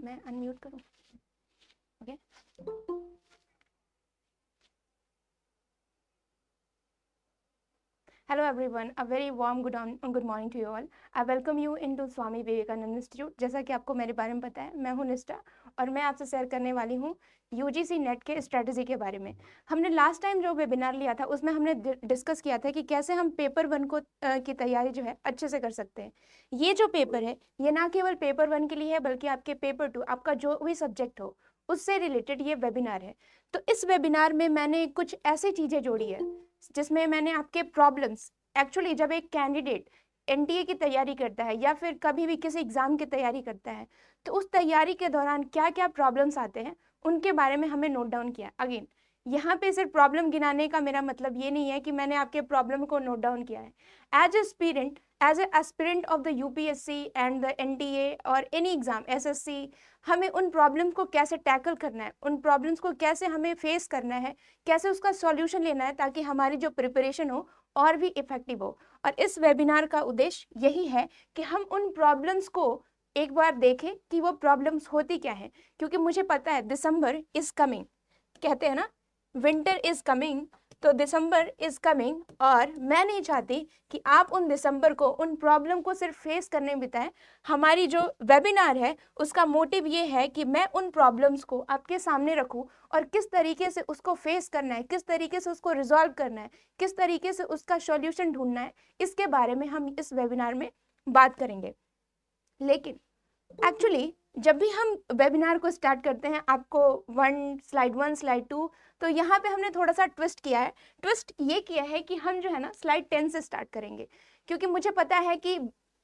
मैं अनम्यूट करूँ? Okay. Hello everyone, a very warm good morning to you all. I welcome you into Swami Vivekananda institute. जैसा कि आपको मेरे बारे में पता है, मैं हूं निष्ठा और मैं आपसे शेयर करने वाली हूं यूजीसी नेट के स्ट्रेटजी के बारे में। हमने लास्ट टाइम जो वेबिनार लिया था उसमें हमने डिस्कस किया था कि कैसे हम पेपर 1 को की तैयारी जो है अच्छे से कर सकते हैं। ये जो पेपर है ये ना केवल पेपर 1 के लिए है बल्कि आपके पेपर 2, आपका जो भी सब्जेक्ट हो उससे रिलेटेड ये वेबिनार है। तो इस वेबिनार में मैंने कुछ ऐसी चीज़ें जोड़ी है जिसमें मैंने आपके प्रॉब्लम्स, एक्चुअली जब एक कैंडिडेट एनटीए की तैयारी करता है या फिर कभी भी किसी एग्जाम की तैयारी करता है तो उस तैयारी के दौरान क्या क्या प्रॉब्लम्स आते हैं उनके बारे में हमें नोट डाउन किया। अगेन यहाँ पे सिर्फ प्रॉब्लम गिनाने का मेरा मतलब ये नहीं है कि मैंने आपके प्रॉब्लम को नोट डाउन किया है। As a aspirant of the UPSC and the NTA और एनी एग्जाम एसएससी, हमें उन प्रॉब्लम्स को कैसे टैकल करना है, उन प्रॉब्लम्स को कैसे हमें फेस करना है, कैसे उसका सॉल्यूशन लेना है ताकि हमारी जो प्रिपरेशन हो और भी इफेक्टिव हो। और इस वेबिनार का उद्देश्य यही है कि हम उन प्रॉब्लम्स को एक बार देखें कि वो प्रॉब्लम्स होती क्या है, क्योंकि मुझे पता है दिसंबर इज कमिंग, कहते हैं ना विंटर इज कमिंग, तो दिसंबर इज कमिंग और मैं नहीं चाहती कि आप उन दिसंबर को उन प्रॉब्लम को सिर्फ फेस करने में बिताएं। हमारी जो वेबिनार है उसका मोटिव ये है कि मैं उन प्रॉब्लम्स को आपके सामने रखूं और किस तरीके से उसको फेस करना है, किस तरीके से उसको रिजॉल्व करना है, किस तरीके से उसका सॉल्यूशन ढूंढना है, इसके बारे में हम इस वेबिनार में बात करेंगे। लेकिन एक्चुअली जब भी हम वेबिनार को स्टार्ट करते हैं, आपको स्लाइड 1 स्लाइड 2, तो यहाँ पे हमने थोड़ा सा ट्विस्ट किया है। ट्विस्ट ये किया है कि हम जो है ना स्लाइड 10 से स्टार्ट करेंगे, क्योंकि मुझे पता है कि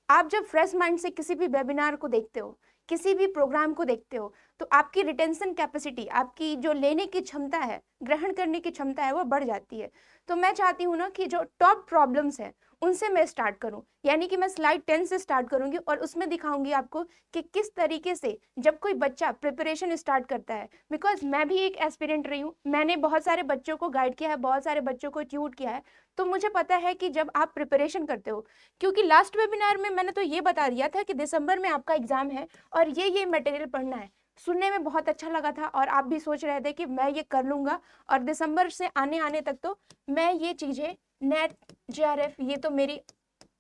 आप जब फ्रेश माइंड से किसी भी वेबिनार को देखते हो, किसी भी प्रोग्राम को देखते हो, तो आपकी रिटेंशन कैपेसिटी, आपकी जो लेने की क्षमता है, ग्रहण करने की क्षमता है, वो बढ़ जाती है। तो मैं चाहती हूँ ना कि जो टॉप प्रॉब्लम्स हैं उनसे मैं स्टार्ट करूं, यानी कि मैं स्लाइड 10 से स्टार्ट करूंगी और उसमें दिखाऊंगी आपको कि किस तरीके से जब कोई बच्चा प्रिपरेशन स्टार्ट करता है, बिकॉज मैं भी एक एस्पिरेंट रही हूँ, मैंने बहुत सारे बच्चों को गाइड किया है, बहुत सारे बच्चों को ट्यूट किया है, तो मुझे पता है कि जब आप प्रिपरेशन करते हो, क्योंकि लास्ट वेबिनार में मैंने तो ये बता दिया था कि दिसंबर में आपका एग्जाम है और ये मटेरियल पढ़ना है, सुनने में बहुत अच्छा लगा था और आप भी सोच रहे थे कि मैं ये कर लूंगा और दिसंबर से आने तक तो मैं ये चीजें नेट जेआरएफ ये तो मेरी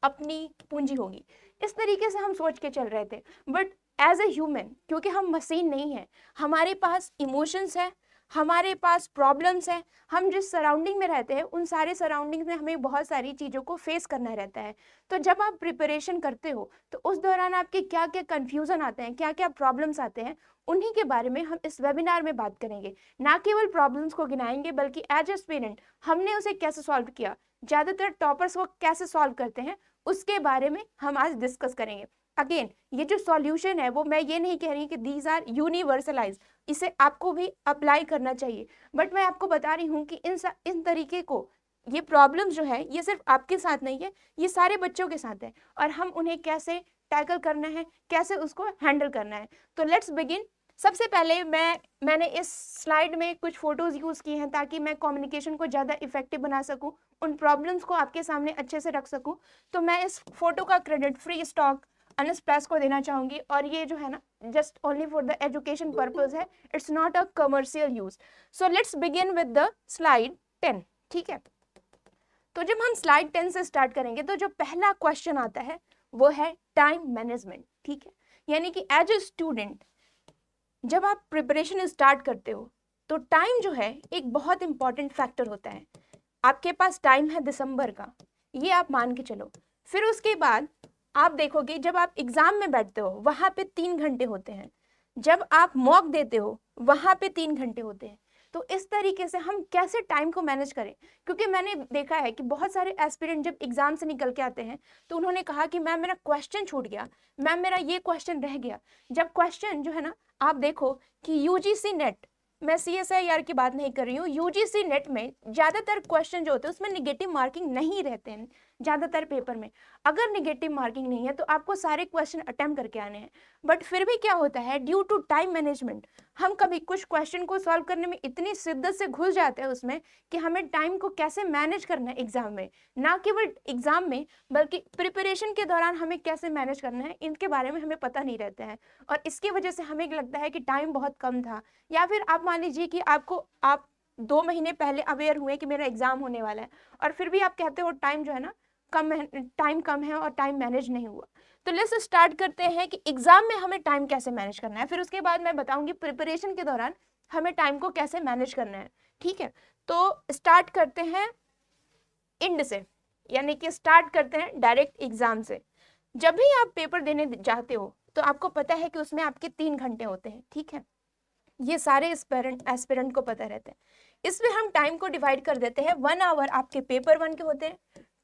अपनी पूंजी होगी, इस तरीके से हम सोच के चल रहे थे। बट एज ए ह्यूमन, क्योंकि हम मशीन नहीं है, हमारे पास इमोशंस है, हमारे पास प्रॉब्लम्स हैं, हम जिस सराउंडिंग में रहते हैं उन सारे सराउंडिंग में हमें बहुत सारी चीज़ों को फेस करना रहता है। तो जब आप प्रिपरेशन करते हो तो उस दौरान आपके क्या क्या कन्फ्यूज़न आते हैं, क्या क्या प्रॉब्लम्स आते हैं, उन्हीं के बारे में हम इस वेबिनार में बात करेंगे। ना केवल प्रॉब्लम्स को गिनाएंगे बल्कि एज ए स्टूडेंट हमने उसे कैसे सॉल्व किया, ज़्यादातर टॉपर्स वो कैसे सॉल्व करते हैं, उसके बारे में हम आज डिस्कस करेंगे। अगेन ये जो सॉल्यूशन है वो मैं ये नहीं कह रही कि दीज आर यूनिवर्सलाइज, इसे आपको भी अप्लाई करना चाहिए, बट मैं आपको बता रही हूँ कि इन तरीके को, ये प्रॉब्लम जो है ये सिर्फ आपके साथ नहीं है, ये सारे बच्चों के साथ है और हम उन्हें कैसे टैकल करना है, कैसे उसको हैंडल करना है। तो लेट्स बिगिन। सबसे पहले मैंने इस स्लाइड में कुछ फोटोज यूज की हैं ताकि मैं कम्युनिकेशन को ज़्यादा इफेक्टिव बना सकूं, उन प्रॉब्लम्स को आपके सामने अच्छे से रख सकूं। तो मैं इस फोटो का credit free stock Unsplash को देना चाहूंगी और ये जो है ना just only for the education purpose है, it's not a commercial use. So let's begin with the slide 10। ठीक है, तो जब हम स्लाइड 10 से स्टार्ट करेंगे तो जो पहला क्वेश्चन आता है वो है टाइम मैनेजमेंट। ठीक है, यानी कि एज ए स्टूडेंट जब आप प्रिपरेशन स्टार्ट करते हो तो टाइम जो है एक बहुत इंपॉर्टेंट फैक्टर होता है। आपके पास टाइम है दिसंबर का, ये आप मान के चलो। फिर उसके बाद आप देखोगे जब आप एग्जाम में बैठते हो वहां पे 3 घंटे होते हैं, जब आप मॉक देते हो वहां पे 3 घंटे होते हैं। तो इस तरीके से हम कैसे टाइम को मैनेज करें, क्योंकि मैंने देखा है कि बहुत सारे एस्पिरेंट जब एग्जाम से निकल के आते हैं तो उन्होंने कहा कि मैम मेरा क्वेश्चन छूट गया, मैम मेरा ये क्वेश्चन रह गया। जब क्वेश्चन जो है ना, आप देखो कि यूजीसी नेट, मैं CSIR की बात नहीं कर रही हूँ, यूजीसी नेट में ज़्यादातर क्वेश्चन जो होते हैं उसमें निगेटिव मार्किंग नहीं रहते हैं, ज़्यादातर पेपर में। अगर नेगेटिव मार्किंग नहीं है तो आपको सारे क्वेश्चन अटेम्प्ट करके आने हैं। बट फिर भी क्या होता है, ड्यू टू टाइम मैनेजमेंट हम कभी कुछ क्वेश्चन को सॉल्व करने में इतनी शिद्दत से घुस जाते हैं उसमें कि हमें टाइम को कैसे मैनेज करना है एग्जाम में, ना केवल एग्जाम में बल्कि प्रिपरेशन के दौरान हमें कैसे मैनेज करना है, इनके बारे में हमें पता नहीं रहता है। और इसकी वजह से हमें लगता है कि टाइम बहुत कम था। या फिर आप मान लीजिए कि आप 2 महीने पहले अवेयर हुए कि मेरा एग्जाम होने वाला है और फिर भी आप कहते हो टाइम जो है ना टाइम कम है और टाइम मैनेज नहीं हुआ। तो लेट्स स्टार्ट करते हैं कि एग्जाम में हमें टाइम कैसे मैनेज करना है, फिर उसके बाद मैं बताऊंगी प्रिपरेशन के दौरान हमें टाइम को कैसे मैनेज करना है। ठीक है, तो स्टार्ट करते हैं एंड से, यानी कि स्टार्ट करते हैं डायरेक्ट एग्जाम से। जब भी आप पेपर देने जाते हो तो आपको पता है कि उसमें आपके 3 घंटे होते हैं। ठीक है, ये सारे एस्पिरेंट को पता रहता है। इसमें हम टाइम को डिवाइड कर देते हैं। 1 आवर आपके पेपर 1 के होते हैं,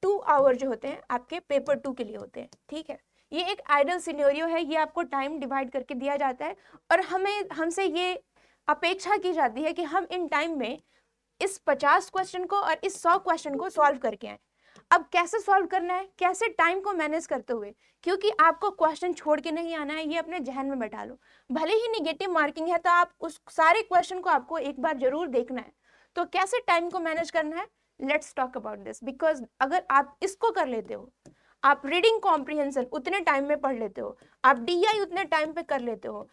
2 आवर जो होते हैं आपके पेपर 2 के लिए होते हैं। ठीक है, ये एक आइडियल सिनेरियो है, ये आपको टाइम डिवाइड करके दिया जाता है और हमसे ये अपेक्षा की जाती है कि हम इन टाइम में इस 50 क्वेश्चन को और इस 100 क्वेश्चन को सॉल्व करके आए। अब कैसे सॉल्व करना है, कैसे टाइम को मैनेज करते हुए, क्योंकि आपको क्वेश्चन छोड़ के नहीं आना है, ये अपने जहन में बैठा लो। भले ही नेगेटिव मार्किंग है तो आप उस सारे क्वेश्चन को आपको एक बार जरूर देखना है। तो कैसे टाइम को मैनेज करना है, let's talk about this. Because अगर आप इसको कर लेते हो, आप रीडिंग कॉम्प्रिहेंशन उतने टाइम में पढ़ लेते हो, आप DI उतने टाइम पे कर लेते हो,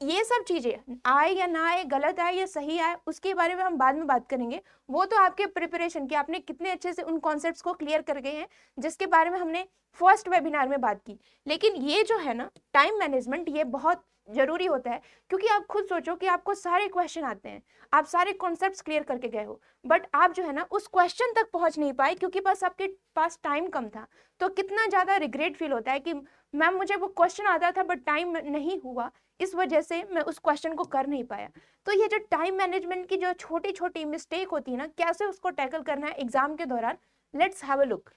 ये सब चीजें आए या ना आए, गलत आए या सही आए, उसके बारे में हम बाद में बात करेंगे। वो तो आपके प्रिपरेशन की, आपने कितने अच्छे से उन कॉन्सेप्ट्स को क्लियर कर गए हैं जिसके बारे में हमने फर्स्ट वेबिनार में बात की। लेकिन ये जो है ना टाइम मैनेजमेंट, ये बहुत जरूरी होता है, क्योंकि आप खुद सोचो कि आपको सारे क्वेश्चन आते हैं, आप सारे कॉन्सेप्ट्स क्लियर करके गए हो, बट आप जो है ना उस क्वेश्चन तक पहुंच नहीं पाए क्योंकि बस आपके पास टाइम कम था। तो कितना ज्यादा रिग्रेट फील होता है कि मैम मुझे वो क्वेश्चन आता था बट टाइम नहीं हुआ, इस वजह से मैं उस क्वेश्चन को कर नहीं पाया। तो ये जो टाइम मैनेजमेंट की जो छोटी छोटी मिस्टेक होती है ना, कैसे उसको टैकल करना है एग्जाम के दौरान, लेट्स हैव अ लुक।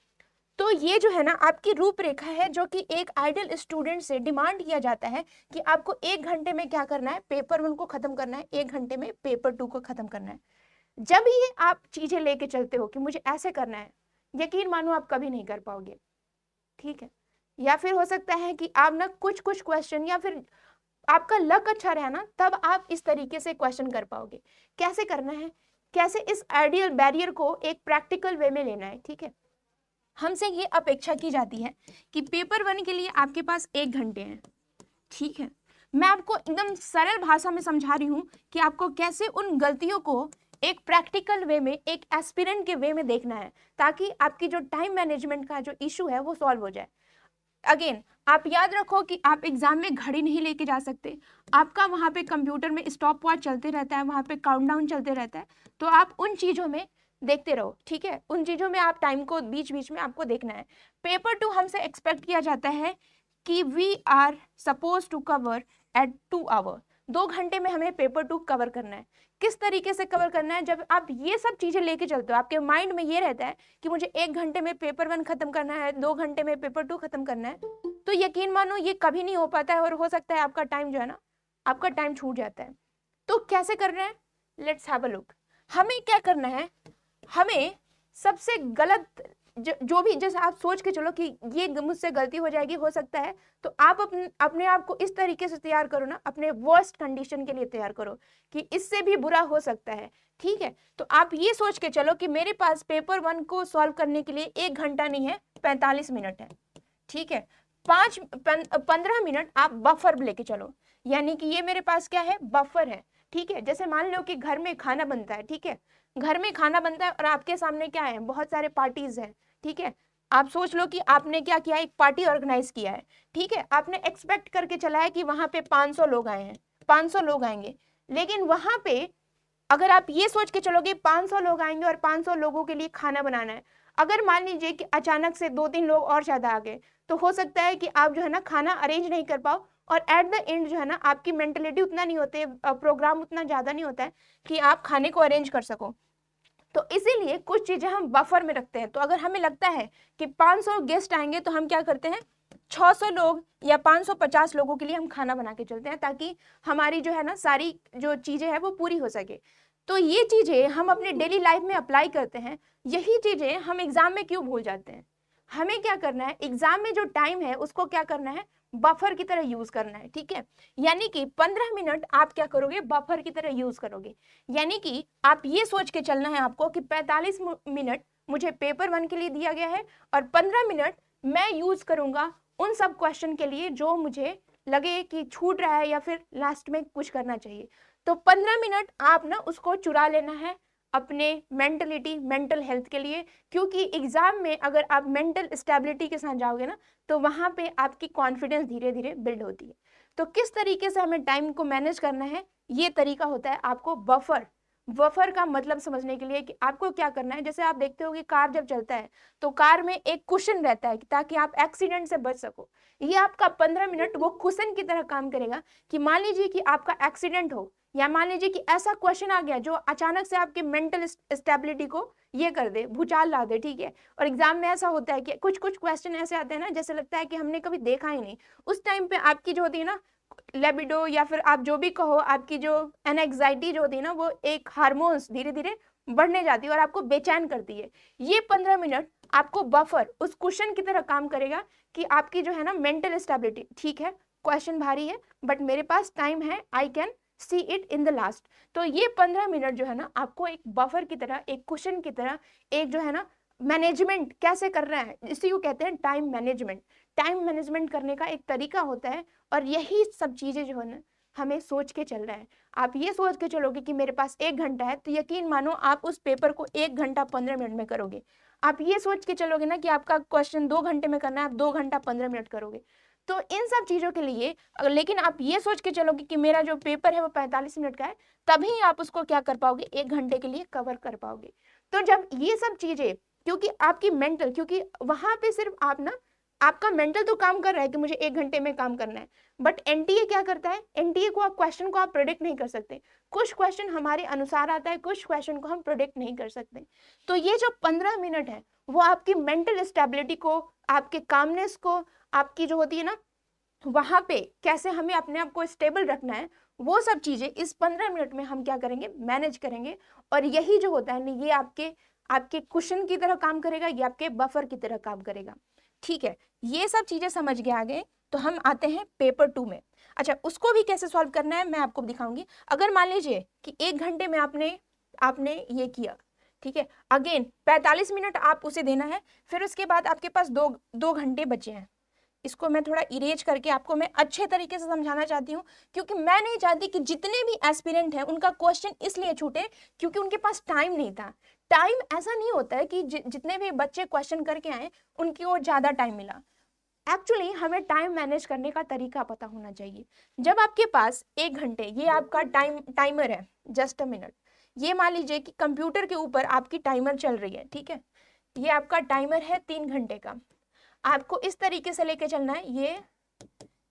तो ये जो है ना आपकी रूपरेखा है जो कि एक आइडियल स्टूडेंट से डिमांड किया जाता है कि आपको 1 घंटे में क्या करना है, पेपर 1 को खत्म करना है, 1 घंटे में पेपर 2 को खत्म करना है। जब ये आप चीजें लेके चलते हो कि मुझे ऐसे करना है, यकीन मानो आप कभी नहीं कर पाओगे। ठीक है, या फिर हो सकता है कि आप ना कुछ क्वेश्चन, या फिर आपका लक अच्छा रहा ना, तब आप इस तरीके से क्वेश्चन कर पाओगे। कैसे करना है, कैसे इस आइडियल बैरियर को एक प्रैक्टिकल वे में लेना है। ठीक है, हमसे ये अपेक्षा की जाती है कि पेपर 1 के लिए आपके पास 1 घंटे हैं। ठीक है, मैं आपको एकदम सरल भाषा में समझा रही हूँ कि आपको कैसे उन गलतियों को एक प्रैक्टिकल वे में, एक एस्पिरेंट के वे में देखना है, ताकि आपकी जो टाइम मैनेजमेंट का जो इशू है वो सॉल्व हो जाए। अगेन आप याद रखो कि आप एग्जाम में घड़ी नहीं लेके जा सकते, आपका वहाँ पे कंप्यूटर में स्टॉप वॉच चलते रहता है, वहाँ पे काउंटडाउन चलते रहता है, तो आप उन चीज़ों में देखते रहो। ठीक है, उन चीज़ों में आप टाइम को बीच बीच में आपको देखना है। पेपर 2 हमसे एक्सपेक्ट किया जाता है कि we are suppose to cover at 2 hour, 2 घंटे में हमें पेपर 2 कवर करना है। किस तरीके से कवर करना है, जब आप ये सब चीजें लेके चलते हो, आपके माइंड में ये रहता है कि मुझे 1 घंटे में पेपर 1 खत्म करना है, 2 घंटे में पेपर 2 खत्म करना है, तो यकीन मानो ये कभी नहीं हो पाता है और हो सकता है आपका टाइम जो है ना, आपका टाइम छूट जाता है। तो कैसे करना है, लेट्स हैव अ लुक। हमें क्या करना है, हमें सबसे गलत जो भी, जैसे आप सोच के चलो कि ये मुझसे गलती हो जाएगी, हो सकता है, तो आप अपने आप को इस तरीके से तैयार करो ना, अपने वर्स्ट कंडीशन के लिए तैयार करो कि इससे भी बुरा हो सकता है। ठीक है, तो आप ये सोच के चलो कि मेरे पास पेपर 1 को सॉल्व करने के लिए 1 घंटा नहीं है, 45 मिनट है। ठीक है, 15 मिनट आप बफर लेके चलो, यानी कि ये मेरे पास क्या है, बफर है। ठीक है, जैसे मान लो कि घर में खाना बनता है। ठीक है, घर में खाना बनता है और आपके सामने क्या है, बहुत सारे पार्टीज हैं। ठीक है, आप सोच लो कि आपने क्या किया, एक पार्टी ऑर्गेनाइज किया है। ठीक है, आपने एक्सपेक्ट करके चला है कि वहां पे 500 लोग आए हैं, 500 लोग आएंगे, लेकिन वहां पे अगर आप ये सोच के चलोगे 500 लोग आएंगे और 500 लोगों के लिए खाना बनाना है, अगर मान लीजिए कि अचानक से 2-3 लोग और ज्यादा आ गए, तो हो सकता है कि आप जो है ना खाना अरेंज नहीं कर पाओ, और एट द एंड जो है ना आपकी मेंटेलिटी उतना नहीं होते, प्रोग्राम उतना ज्यादा नहीं होता है कि आप खाने को अरेंज कर सको। तो इसीलिए कुछ चीजें हम बफर में रखते हैं। तो अगर हमें लगता है कि 500 गेस्ट आएंगे, तो हम क्या करते हैं, 600 लोग या 550 लोगों के लिए हम खाना बना के चलते हैं, ताकि हमारी जो है ना सारी जो चीजें हैं वो पूरी हो सके। तो ये चीजें हम अपने डेली लाइफ में अप्लाई करते हैं, यही चीजें हम एग्जाम में क्यों भूल जाते हैं। हमें क्या करना है, एग्जाम में जो टाइम है उसको क्या करना है, बफर की तरह यूज करना है, ठीक है। यानी कि 15 मिनट आप क्या करोगे, बफर की तरह यूज करोगे। यानी कि आप ये सोच के चलना है आपको कि 45 मिनट मुझे पेपर 1 के लिए दिया गया है और 15 मिनट मैं यूज करूंगा उन सब क्वेश्चन के लिए जो मुझे लगे कि छूट रहा है या फिर लास्ट में कुछ करना चाहिए। तो 15 मिनट आप ना उसको चुरा लेना है अपने मेंटलिटी, मेंटल हेल्थ के लिए, क्योंकि एग्जाम में अगर आप मेंटल स्टेबिलिटी के साथ जाओगे ना तो वहां पे आपकी कॉन्फिडेंस धीरे धीरे बिल्ड होती है। तो किस तरीके से हमें टाइम को मैनेज करना है, ये तरीका होता है आपको बफर। बफर का मतलब समझने के लिए कि आपको क्या करना है, जैसे आप देखते हो कि कार जब चलता है तो कार में एक कुशन रहता है ताकि आप एक्सीडेंट से बच सको। ये आपका 15 मिनट वो कुशन की तरह काम करेगा कि मान लीजिए कि आपका एक्सीडेंट हो, या मान लीजिए कि ऐसा क्वेश्चन आ गया जो अचानक से आपके मेंटल स्टेबिलिटी को ये कर दे, भूचाल ला दे, ठीक है। और एग्जाम में ऐसा होता है कि कुछ कुछ क्वेश्चन ऐसे आते हैं ना जैसे लगता है कि हमने कभी देखा ही नहीं। उस टाइम पे आपकी जो होती है ना लेबिडो, या फिर आप जो भी कहो, आपकी जो एनएग्जाइटी जो होती है ना, वो एक हार्मोन्स धीरे धीरे बढ़ने जाती है और आपको बेचैन करती है। ये 15 मिनट आपको बफर उस क्वेश्चन की तरह काम करेगा कि आपकी जो है ना मेंटल स्टेबिलिटी, ठीक है क्वेश्चन भारी है बट मेरे पास टाइम है, I can see it in the last. तो ये 15 मिनट जो है ना आपको एक बफर की तरह, एक क्वेश्चन की तरह, एक जो है ना मैनेजमेंट कैसे कर रहा है, इसी को कहते हैं टाइम मैनेजमेंट। टाइम मैनेजमेंट करने का एक तरीका होता है और यही सब चीजें जो है ना हमें सोच के चल रहा है। आप ये सोच के चलोगे कि मेरे पास 1 घंटा है तो यकीन मानो आप उस पेपर को 1 घंटा 15 मिनट में करोगे। आप ये सोच के चलोगे ना कि आपका क्वेश्चन 2 घंटे में करना है, आप 2 घंटा 15 मिनट करोगे। तो इन सब चीजों के लिए लेकिन आप ये सोच के चलोगे कि मेरा जो पेपर है वो 45 मिनट का है, तभी आप उसको क्या कर पाओगे, 1 घंटे के लिए कवर कर पाओगे। तो जब ये सब चीजें, क्योंकि आपकी मेंटल, क्योंकि वहां पे सिर्फ आप ना, आपका मेंटल तो काम कर रहा है कि मुझे 1 घंटे में काम करना है, बट एनटीए क्या करता है, एनटीए को आप क्वेश्चन को आप प्रोडिक्ट नहीं कर सकते। कुछ क्वेश्चन हमारे अनुसार आता है, कुछ क्वेश्चन को हम प्रोडिक्ट नहीं कर सकते। तो ये जो 15 मिनट है वो आपकी मेंटल स्टेबिलिटी को, आपके कामनेस को, आपकी जो होती है ना वहां पे कैसे हमें अपने आप को स्टेबल रखना है, वो सब चीजें इस 15 मिनट में हम क्या करेंगे, मैनेज करेंगे। और यही जो होता है ना, ये आपके आपके कुशन की तरह काम करेगा, ये आपके बफर की तरह काम करेगा, ठीक है। ये सब चीजें समझ के आगे तो हम आते हैं पेपर 2 में। अच्छा, उसको भी कैसे सॉल्व करना है मैं आपको दिखाऊंगी। अगर मान लीजिए कि 1 घंटे में आपने आपने ये किया, ठीक है, अगेन 45 मिनट आप उसे देना है, फिर उसके बाद आपके पास दो घंटे बचे हैं। इसको मैं थोड़ा इरेज करके आपको मैं अच्छे तरीके से समझाना चाहती हूँ, क्योंकि मैं नहीं चाहती कि जितने भी एस्पिरेंट हैं उनका क्वेश्चन इसलिए छूटे क्योंकि उनके पास टाइम नहीं था। टाइम ऐसा नहीं होता है कि जितने भी बच्चे क्वेश्चन करके आए उनकी और ज्यादा टाइम मिला। एक्चुअली हमें टाइम मैनेज करने का तरीका पता होना चाहिए। जब आपके पास 1 घंटे, ये आपका टाइमर है, जस्ट अ मिनट, ये मान लीजिए कि कंप्यूटर के ऊपर आपकी टाइमर चल रही है, ठीक है, ये आपका टाइमर है 3 घंटे का। आपको इस तरीके से लेके चलना है, ये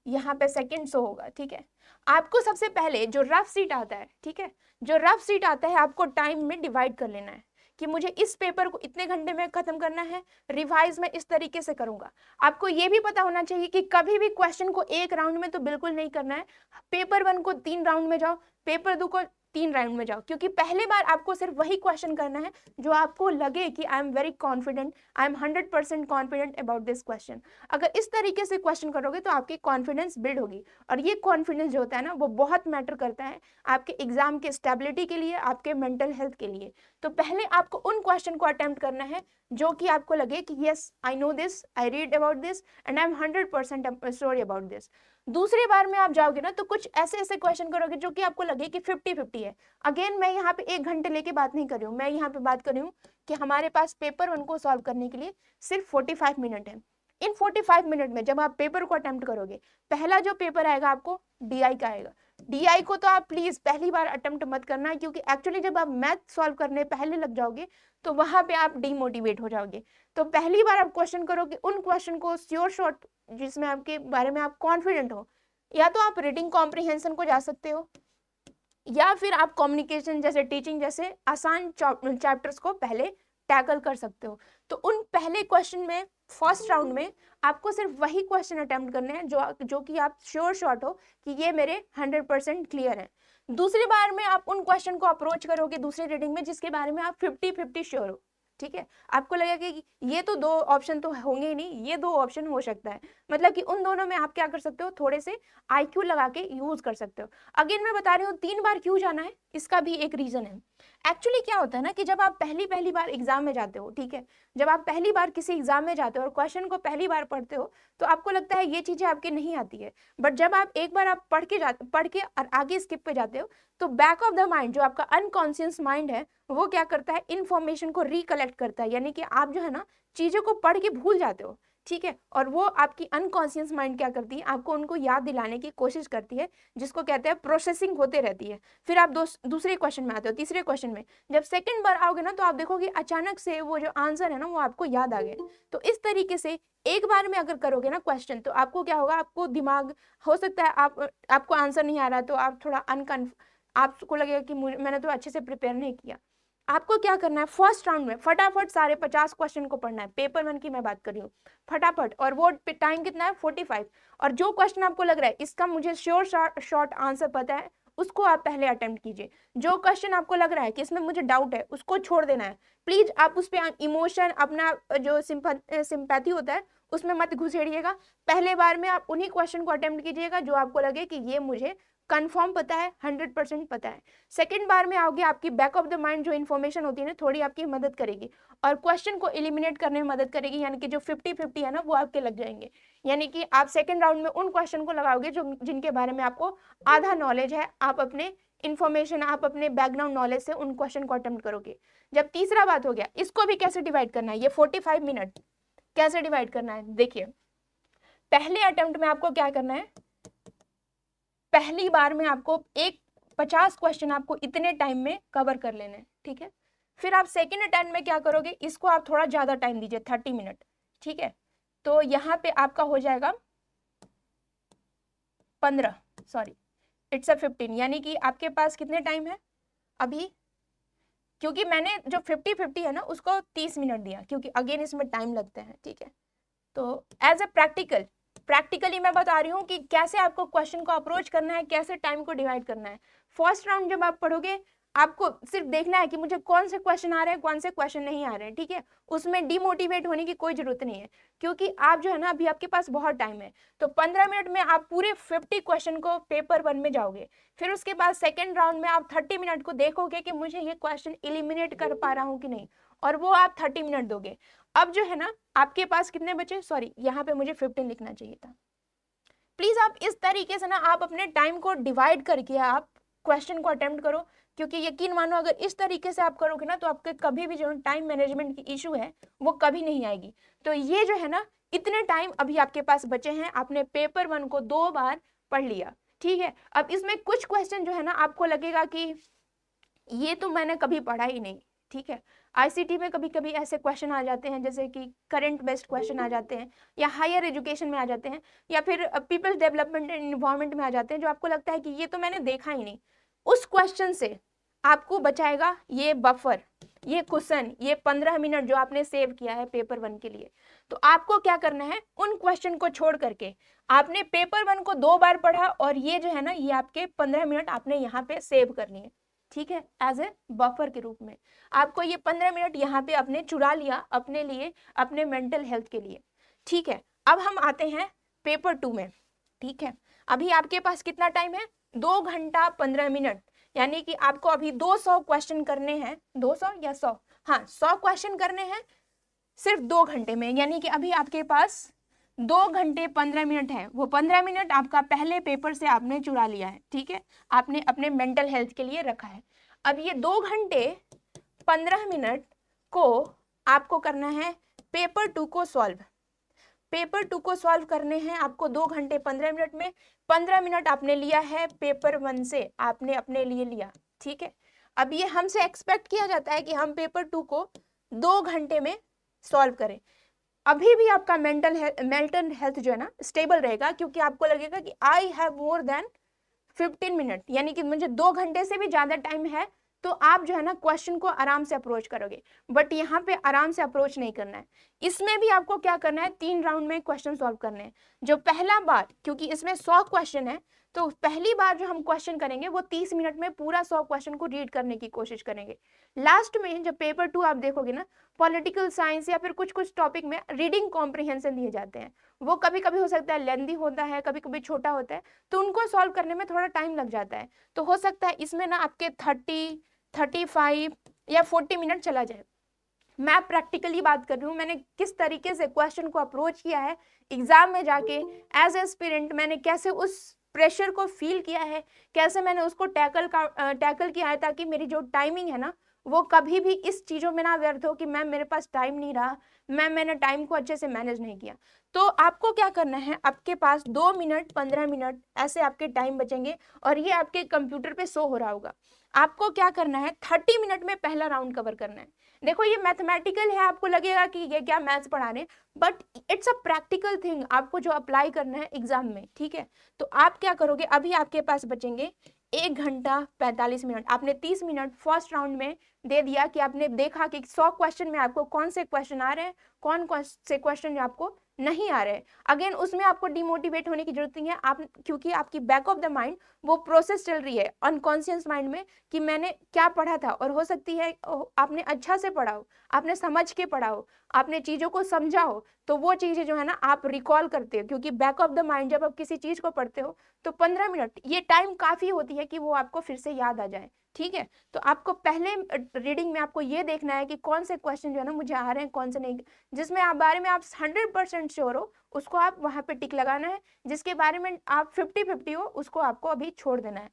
यहाँ पे सेकंड शो होगा, ठीक है। आपको सबसे पहले जो रफ सीट आता है, ठीक है, जो रफ सीट आता है आपको टाइम में डिवाइड कर लेना है कि मुझे इस पेपर को इतने घंटे में खत्म करना है, रिवाइज में इस तरीके से करूंगा। आपको ये भी पता होना चाहिए कि कभी भी क्वेश्चन को एक राउंड में तो बिल्कुल नहीं करना है। पेपर 1 को 3 राउंड में जाओ, पेपर 2 को 3 राउंड में जाओ, क्योंकि पहले बार आपको सिर्फ वही क्वेश्चन करना है जो आपको लगे कि I am very confident, I am 100% confident about this question. अगर इस तरीके से क्वेश्चन करोगे तो आपकी कॉन्फिडेंस बिल्ड होगी, और ये कॉन्फिडेंस जो होता है ना वो बहुत मैटर करता है आपके एग्जाम के स्टेबिलिटी के लिए, आपके मेंटल हेल्थ के लिए। तो पहले आपको उन क्वेश्चन को अटेम्प्ट करना है जो कि आपको लगे कि yes I know this, I read about this and I M 100% sure about this. दूसरी बार में आप जाओगे ना तो कुछ ऐसे ऐसे क्वेश्चन करोगे जो कि आपको लगे कि 50-50 है। अगेन मैं यहाँ पे 1 घंटे लेके बात नहीं कर रही हूँ, मैं यहाँ पे बात कर रही हूँ कि हमारे पास पेपर 1 को सॉल्व करने के लिए सिर्फ 45 मिनट है। इन 45 मिनट में जब आप पेपर को अटेम्प्ट करोगे, पहला जो पेपर आएगा आपको डीआई का आएगा। डीआई को तो आप प्लीज पहली बार अटेम्प्ट मत करना है, क्योंकि एक्चुअली जब आप मैथ सॉल्व करने पहले लग जाओगे तो वहां पे आप डिमोटिवेट हो जाओगे। तो पहली बार आप क्वेश्चन करोगे उन क्वेश्चन को श्योर शॉट जिसमें आपके बारे में आप कॉन्फिडेंट हो। या तो आप रीडिंग कॉम्प्रिहेंशन को जा सकते हो, या फिर आप कम्युनिकेशन जैसे टीचिंग जैसे आसान चैप्टर्स को पहले टैकल कर सकते हो। तो उन पहले क्वेश्चन में फर्स्ट राउंड में आपको सिर्फ वही क्वेश्चन अटेम्प्ट करने हैं जो कि आप श्योर शॉट हो कि ये मेरे 100% क्लियर है। दूसरी बार में आप उन क्वेश्चन को अप्रोच करोगे दूसरी रीडिंग में जिसके बारे में आप 50-50 श्योर हो। ठीक है, आपको लगेगा कि ये तो 2 ऑप्शन तो होंगे ही नहीं, ये 2 ऑप्शन हो सकता है, मतलब कि उन दोनों में आप क्या कर सकते हो, थोड़े से आईक्यू लगा के यूज कर सकते हो। अगेन मैं बता रही हूँ 3 बार क्यों जाना है, इसका भी एक रीजन है। एक्चुअली क्या होता है ना कि जब आप पहली बार एग्जाम में जाते हो, ठीक है, जब आप पहली बार किसी एग्जाम में जाते हो और क्वेश्चन को पहली बार पढ़ते हो तो आपको लगता है ये चीजें आपके नहीं आती है, बट जब आप एक बार आप पढ़ के और आगे स्किप पे जाते हो तो बैक ऑफ द माइंड, जो आपका अनकॉन्शियस माइंड है, वो क्या करता है, इन्फॉर्मेशन को रिकलेक्ट करता है, यानी कि आप जो है ना चीजों को पढ़ के भूल जाते हो, ठीक है, और वो आपकी अनकॉन्शियस माइंड क्या करती है, आपको उनको याद दिलाने की कोशिश करती है, जिसको कहते हैं प्रोसेसिंग होते रहती है। फिर आप दूसरे क्वेश्चन में आते हो, तीसरे क्वेश्चन में जब सेकंड बार आओगे ना तो आप देखोगे अचानक से वो जो आंसर है ना वो आपको याद आ गए। तो इस तरीके से एक बार में अगर करोगे ना क्वेश्चन तो आपको क्या होगा, आपको दिमाग, हो सकता है आपको आंसर नहीं आ रहा तो आप थोड़ा आपको लगेगा कि मैंने तो अच्छे से प्रिपेयर नहीं किया। आपको क्या करना है, फर्स्ट राउंड में फटाफट सारे 50 क्वेश्चन को पढ़ना है, पेपर 1 की मैं बात कर रही हूँ, फटाफट, और वो टाइम कितना है 45, और जो क्वेश्चन आपको लग रहा है इसका मुझे श्योर शॉर्ट आंसर पता है उसको आप पहले अटेम्प्ट कीजिए। जो क्वेश्चन आपको लग रहा है कि इसमें मुझे डाउट है उसको छोड़ देना है, प्लीज आप उस पर इमोशन, अपना जो सिंपैथी होता है उसमें मत घुसेड़िएगा। पहले बार में आप उन्हीं क्वेश्चन को अटेम्प्ट कीजिएगा जो आपको लगे कि ये मुझे कंफर्म पता है, 100% पता है। सेकंड बार में आओगे, आपकी बैक ऑफ द माइंड जो इन्फॉर्मेशन होती है ना थोड़ी आपकी मदद करेगी और क्वेश्चन को एलिमिनेट करने में मदद करेगी, यानी कि जो 50-50 है ना वो आपके लग जाएंगे, यानी कि आप सेकंड राउंड में उन क्वेश्चन को लगाओगे जो जिनके बारे में आपको आधा नॉलेज है, आप अपने इन्फॉर्मेशन, आप अपने बैकग्राउंड नॉलेज से उन क्वेश्चन को अटेम्प्ट करोगे। जब तीसरा बात हो गया, इसको भी कैसे डिवाइड करना है, ये 45 मिनट कैसे डिवाइड करना है, देखिए पहले अटेम्प्ट में आपको क्या करना है, पहली बार में आपको 50 क्वेश्चन आपको इतने टाइम में कवर कर लेने हैं, ठीक है। फिर आप सेकेंड अटेम्प्ट में क्या करोगे, इसको आप थोड़ा ज्यादा टाइम दीजिए, 30 मिनट, ठीक है। तो यहाँ पे आपका हो जाएगा 15, सॉरी इट्स 15, यानी कि आपके पास कितने टाइम है अभी, क्योंकि मैंने जो 50-50 है ना उसको 30 मिनट दिया, क्योंकि अगेन इसमें टाइम लगते हैं, ठीक है। तो एज अ प्रैक्टिकली मैं बता रही हूँ कि कैसे आपको क्वेश्चन को अप्रोच करना है, कैसे टाइम को डिवाइड करना है। फर्स्ट राउंड जब आप पढ़ोगे आपको सिर्फ देखना है कि मुझे कौन से क्वेश्चन आ रहे हैं, कौन से क्वेश्चन नहीं आ रहे हैं, ठीक है। उसमें डिमोटिवेट होने की कोई जरूरत नहीं है, क्योंकि आप जो है ना अभी आपके पास बहुत टाइम है। तो 15 मिनट में आप पूरे 50 क्वेश्चन को पेपर 1 में जाओगे, फिर उसके बाद सेकेंड राउंड में आप 30 मिनट को देखोगे कि मुझे ये क्वेश्चन एलिमिनेट कर पा रहा हूँ कि नहीं, और वो आप 30 मिनट दोगे। अब जो है ना आपके पास कितने बचे, सॉरी यहाँ पे मुझे 15 लिखना चाहिए था। प्लीज आप इस तरीके से ना आप अपने टाइम को डिवाइड करके आप क्वेश्चन को अटेम्प्ट करो, क्योंकि यकीन मानो अगर इस तरीके से आप करोगे ना तो आपके कभी भी जो टाइम मैनेजमेंट की इशू है वो कभी नहीं आएगी। तो ये जो है ना इतने टाइम अभी आपके पास बचे हैं, आपने पेपर 1 को 2 बार पढ़ लिया, ठीक है। अब इसमें कुछ क्वेश्चन जो है ना आपको लगेगा कि ये तो मैंने कभी पढ़ा ही नहीं, ठीक है। आईसीटी में कभी कभी ऐसे क्वेश्चन आ जाते हैं जैसे कि करंट बेस्ड क्वेश्चन आ जाते हैं, या हायर एजुकेशन में आ जाते हैं, या फिर पीपल्स डेवलपमेंट एंड इन्वायरमेंट में आ जाते हैं, जो आपको लगता है कि ये तो मैंने देखा ही नहीं। उस क्वेश्चन से आपको बचाएगा ये बफर, ये क्वेश्चन, ये 15 मिनट जो आपने सेव किया है पेपर 1 के लिए। तो आपको क्या करना है, उन क्वेश्चन को छोड़ करके आपने पेपर 1 को 2 बार पढ़ा और ये जो है ना ये आपके 15 मिनट आपने यहाँ पे सेव करनी है, ठीक है, एज ए बफर के रूप में। आपको ये 15 मिनट यहाँ पे अपने चुरा लिया अपने लिए, अपने मेंटल हेल्थ के लिए, ठीक है। अब हम आते हैं पेपर 2 में, ठीक है। अभी आपके पास कितना टाइम है, 2 घंटा 15 मिनट, यानी कि आपको अभी 200 क्वेश्चन करने हैं, 200 या 100, हाँ 100 क्वेश्चन करने हैं सिर्फ 2 घंटे में, यानी कि अभी आपके पास 2 घंटे 15 मिनट है। वो 15 मिनट आपका पहले पेपर से आपने चुरा लिया है, ठीक है, आपने अपने मेंटल हेल्थ के लिए रखा है। अब ये 2 घंटे 15 मिनट को आपको करना है पेपर 2 को सॉल्व। पेपर 2 को सॉल्व करने हैं आपको 2 घंटे 15 मिनट में। 15 मिनट आपने लिया है पेपर 1 से, आपने अपने लिए लिया, ठीक है। अब ये हमसे एक्सपेक्ट किया जाता है कि हम पेपर 2 को 2 घंटे में सॉल्व करें। अभी भी आपका मेंटल हेल्थ जो है ना स्टेबल रहेगा, क्योंकि आपको लगेगा कि I have more than 15 minute, यानी कि मुझे 2 घंटे से भी ज्यादा टाइम है, तो आप जो है ना क्वेश्चन को आराम से अप्रोच करोगे। बट यहाँ पे आराम से अप्रोच नहीं करना है, इसमें भी आपको क्या करना है, 3 राउंड में क्वेश्चन सॉल्व करने हैं। जो पहला बार, क्योंकि इसमें 100 क्वेश्चन है, तो पहली बार जो हम क्वेश्चन करेंगे वो 30 मिनट में पूरा 100 क्वेश्चन को रीड करने की कोशिश करेंगे। लास्ट में जब पेपर 2 आप देखोगे ना, पॉलिटिकल साइंस या फिर कुछ कुछ टॉपिक में रीडिंग कॉम्प्रिहेंशन दिए जाते हैं, वो कभी कभी हो सकता है लेंदी होता है, कभी कभी छोटा होता है, तो उनको सॉल्व करने में थोड़ा टाइम लग जाता है। तो हो सकता है इसमें ना आपके 30, 35 या 40 मिनट चला जाए। मैं प्रैक्टिकली बात कर रही हूँ, मैंने किस तरीके से क्वेश्चन को अप्रोच किया है एग्जाम में जाके, एज एस्पिरेंट मैंने कैसे उस प्रेशर को फील किया है, कैसे मैंने उसको टैकल किया है, ताकि मेरी जो टाइमिंग है ना वो कभी भी इस चीज़ों में ना व्यर्थ हो कि मैम मेरे पास टाइम नहीं रहा, मैंने टाइम को अच्छे से मैनेज नहीं किया। तो आपको क्या करना है, आपके पास 2 मिनट 15 मिनट ऐसे आपके टाइम बचेंगे और ये आपके कंप्यूटर पे शो हो रहा होगा। आपको क्या करना है, 30 मिनट में पहला राउंड कवर करना है। देखो ये मैथमेटिकल है, आपको लगेगा कि ये क्या मैथ्स पढ़ा रहे हैं, but it's a practical thing, आपको जो अप्लाई करना है एग्जाम में, ठीक है। तो आप क्या करोगे, अभी आपके पास बचेंगे 1 घंटा 45 मिनट। आपने 30 मिनट फर्स्ट राउंड में दे दिया कि आपने देखा कि 100 क्वेश्चन में आपको कौन से क्वेश्चन आ रहे हैं, कौन से क्वेश्चन आपको नहीं आ रहे। अगेन उसमें आपको डिमोटिवेट होने की जरूरत नहीं है, आप क्योंकि आपकी बैक ऑफ द माइंड वो प्रोसेस चल रही है अनकॉन्शियस माइंड में कि मैंने क्या पढ़ा था, और हो सकती है आपने अच्छा से पढ़ा हो, आपने समझ के पढ़ा हो, आपने चीज़ों को समझा हो, तो वो चीज़ें जो है ना आप रिकॉल करते हो, क्योंकि बैक ऑफ द माइंड जब आप किसी चीज़ को पढ़ते हो तो 15 मिनट ये टाइम काफ़ी होती है कि वो आपको फिर से याद आ जाए, ठीक है। तो आपको पहले रीडिंग में आपको ये देखना है कि कौन से क्वेश्चन जो है ना मुझे आ रहे हैं, कौन से नहीं, जिसमें आप बारे में आप 100% श्योर हो उसको आप वहाँ पे टिक लगाना है, जिसके बारे में आप 50-50 हो उसको आपको अभी छोड़ देना है।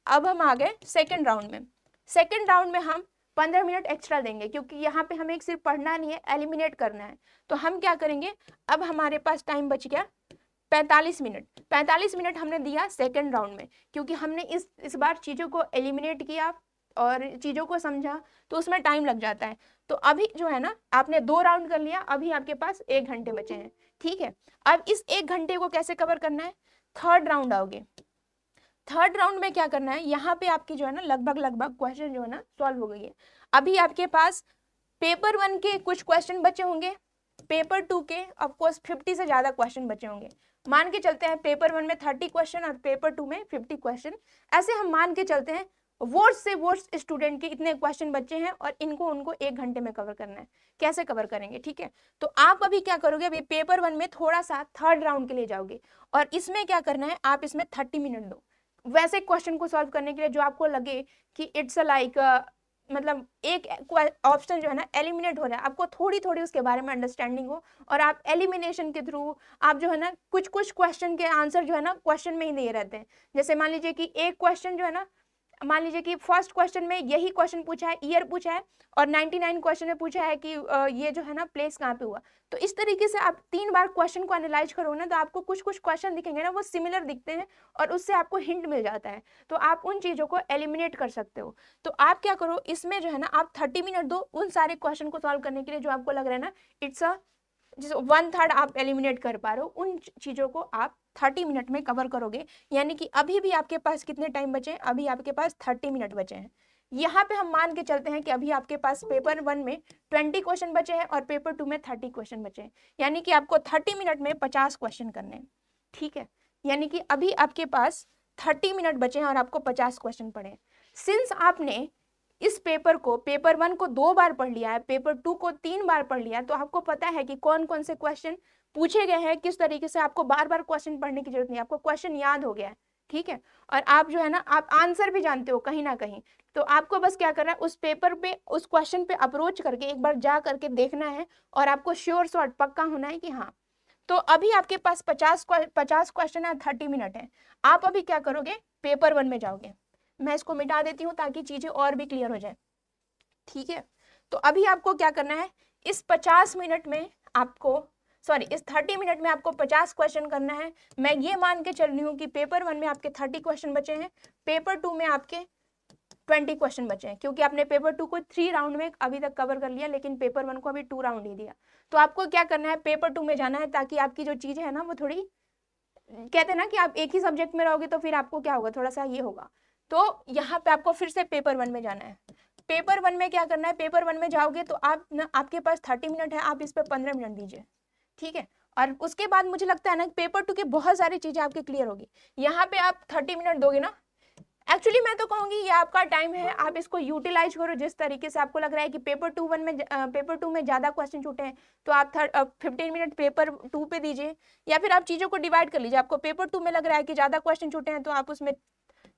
अब हम आ गए सेकेंड राउंड में। सेकेंड राउंड में हम 15 मिनट एक्स्ट्रा देंगे, क्योंकि यहाँ पे हमें सिर्फ पढ़ना नहीं है, एलिमिनेट करना है। तो हम क्या करेंगे, अब हमारे पास टाइम बच गया 45 मिनट। 45 मिनट हमने दिया सेकेंड राउंड में, क्योंकि हमने इस बार चीज़ों को एलिमिनेट किया और चीज़ों को समझा, तो उसमें टाइम लग जाता है। तो अभी जो है ना आपने 2 राउंड कर लिया, अभी आपके पास 1 घंटे बचे हैं, ठीक है। अब इस 1 घंटे को कैसे कवर करना है, थर्ड राउंड आओगे। थर्ड राउंड में क्या करना है, यहाँ पे आपकी जो है ना लगभग क्वेश्चन जो है ना सॉल्व हो गई है। अभी आपके पास पेपर 1 के कुछ क्वेश्चन बचे होंगे, पेपर 2 के ऑफकोर्स 50 से ज्यादा क्वेश्चन बचे होंगे। मान के चलते हैं पेपर 1 में 30 क्वेश्चन और पेपर 2 में 50 क्वेश्चन, ऐसे हम मान के चलते हैं वर्स्ट से वर्स्ट स्टूडेंट के इतने क्वेश्चन बचे हैं और उनको 1 घंटे में कवर करना है। कैसे कवर करेंगे, ठीक है। तो आप अभी क्या करोगे, अभी पेपर 1 में थोड़ा सा थर्ड राउंड के लिए जाओगे और इसमें क्या करना है, आप इसमें 30 मिनट दो वैसे क्वेश्चन को सॉल्व करने के लिए जो आपको लगे कि इट्स लाइक मतलब एक ऑप्शन जो है ना एलिमिनेट हो रहा है, आपको थोड़ी थोड़ी उसके बारे में अंडरस्टैंडिंग हो और आप एलिमिनेशन के थ्रू आप जो है ना कुछ कुछ क्वेश्चन के आंसर जो है ना क्वेश्चन में ही दिए रहते हैं। जैसे मान लीजिए कि एक क्वेश्चन जो है ना, मान लीजिए कि फर्स्ट क्वेश्चन में यही क्वेश्चन पूछा है, ईयर पूछा है, और 99 क्वेश्चन में पूछा है कि ये जो है ना प्लेस कहाँ पे हुआ। तो इस तरीके से आप 3 बार क्वेश्चन को एनालाइज करोगे ना, तो आपको कुछ कुछ क्वेश्चन दिखेंगे ना वो सिमिलर दिखते हैं और उससे आपको हिंट मिल जाता है, तो आप उन चीज़ों को एलिमिनेट कर सकते हो। तो आप क्या करो, इसमें जो है ना आप 30 मिनट दो उन सारे क्वेश्चन को सॉल्व करने के लिए जो आपको लग रहा है ना इट्स अ जिस 1/3 आप एलिमिनेट कर पा रहे हो, उन चीज़ों को आप 30 मिनट में कवर करोगे। यानी कि अभी भी आपके पास कितने टाइम बचे हैं, अभी आपके पास 30 मिनट बचे हैं। यहाँ पे हम मान के चलते हैं कि अभी आपके पास पेपर 1 में 20 क्वेश्चन बचे हैं और पेपर 2 में 30 क्वेश्चन बचे हैं, यानी कि आपको 30 मिनट में 50 क्वेश्चन करने हैं, ठीक है। यानी कि अभी आपके पास 30 मिनट बचे हैं और आपको 50 क्वेश्चन पढ़े हैं। सिंस आपने इस पेपर को पेपर 1 को 2 बार पढ़ लिया है, पेपर 2 को 3 बार पढ़ लिया है, तो आपको पता है कि कौन कौन से क्वेश्चन पूछे गए हैं, किस तरीके से आपको बार बार क्वेश्चन पढ़ने की जरूरत नहीं है, आपको क्वेश्चन याद हो गया है, ठीक है। और आप जो है ना आप आंसर भी जानते हो कहीं ना कहीं, तो आपको बस क्या करना है, उस पेपर पे उस क्वेश्चन पे अप्रोच करके एक बार जा करके देखना है और आपको श्योर शॉर्ट पक्का होना है कि हाँ। तो अभी आपके पास 50 क्वेश्चन है, 30 मिनट है। आप अभी क्या करोगे, पेपर 1 में जाओगे। मैं इसको मिटा देती हूँ ताकि चीजें और भी क्लियर हो जाए, ठीक है। तो अभी आपको क्या करना है, इस 50 मिनट में आपको इस 30 मिनट में आपको 50 क्वेश्चन करना है। मैं ये मान के चल रही हूँ कि पेपर 1 में आपके 30 क्वेश्चन बचे हैं, पेपर 2 में आपके 20 क्वेश्चन बचे हैं, क्योंकि आपने पेपर 2 को 3 राउंड में अभी तक कवर कर लिया, लेकिन पेपर 1 को अभी 2 राउंड ही दिया। तो आपको क्या करना है, पेपर 2 में जाना है, ताकि आपकी जो चीजें है ना वो थोड़ी, कहते हैं ना कि आप एक ही सब्जेक्ट में रहोगे तो फिर आपको क्या होगा, थोड़ा सा ये होगा। तो यहाँ पे आपको फिर से पेपर 1 में जाना है। पेपर 1 में क्या करना है, पेपर 1 में जाओगे तो आप ना, आपके पास 30 मिनट है, आप इस पर 15 मिनट दीजिए, ठीक है। और उसके बाद मुझे लगता है ना पेपर 2 की बहुत सारी चीजें आपकी क्लियर होगी। यहाँ पे आप 30 मिनट दोगे ना, एक्चुअली मैं तो कहूंगी ये आपका टाइम है, आप इसको यूटिलाइज करो जिस तरीके से आपको लग रहा है कि पेपर टू में ज्यादा क्वेश्चन छूटे हैं, तो आप 15 मिनट पेपर 2 पे दीजिए, या फिर आप चीजों को डिवाइड कर लीजिए। आपको पेपर 2 में लग रहा है कि ज्यादा क्वेश्चन छूटे हैं तो आप उसमें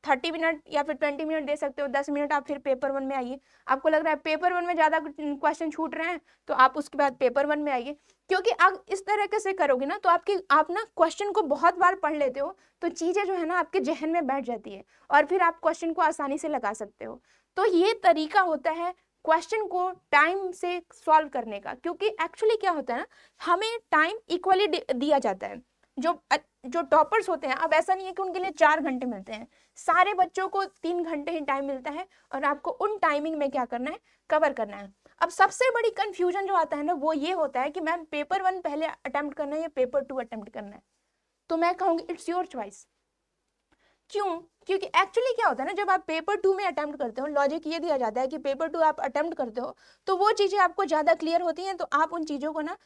30 मिनट या फिर 20 मिनट दे सकते हो, 10 मिनट आप फिर पेपर 1 में आइए। आपको लग रहा है पेपर 1 में ज्यादा क्वेश्चन छूट रहे हैं तो आप उसके बाद पेपर 1 में आइए, क्योंकि आप इस तरीके से करोगे ना तो आप ना क्वेश्चन को बहुत बार पढ़ लेते हो, तो चीजें जो है ना आपके जहन में बैठ जाती है और फिर आप क्वेश्चन को आसानी से लगा सकते हो। तो ये तरीका होता है क्वेश्चन को टाइम से सॉल्व करने का, क्योंकि एक्चुअली क्या होता है ना, हमें टाइम इक्वली दिया जाता है। जो टॉपर्स होते हैं, अब ऐसा नहीं है कि उनके लिए 4 घंटे मिलते हैं, सारे बच्चों को 3 घंटे ही टाइम मिलता है और आपको उन टाइमिंग में क्या करना है, कवर करना है। अब सबसे बड़ी कंफ्यूजन जो आता है ना वो ये होता है कि मैम पेपर 1 पहले अटेम्प्ट करना है या पेपर 2 अटेम्प्ट करना है। तो मैं कहूंगी इट्स योर चॉइस। क्यों? क्योंकि एक्चुअली क्या होता है ना, जब आप पेपर 2 में अटेम्प्ट करते हो, लॉजिक ये दिया जाता है कि पेपर 2 आप अटेम्प्ट करते हो तो वो चीजें आपको ज्यादा क्लियर होती हैं, तो आप उन चीजों को ना,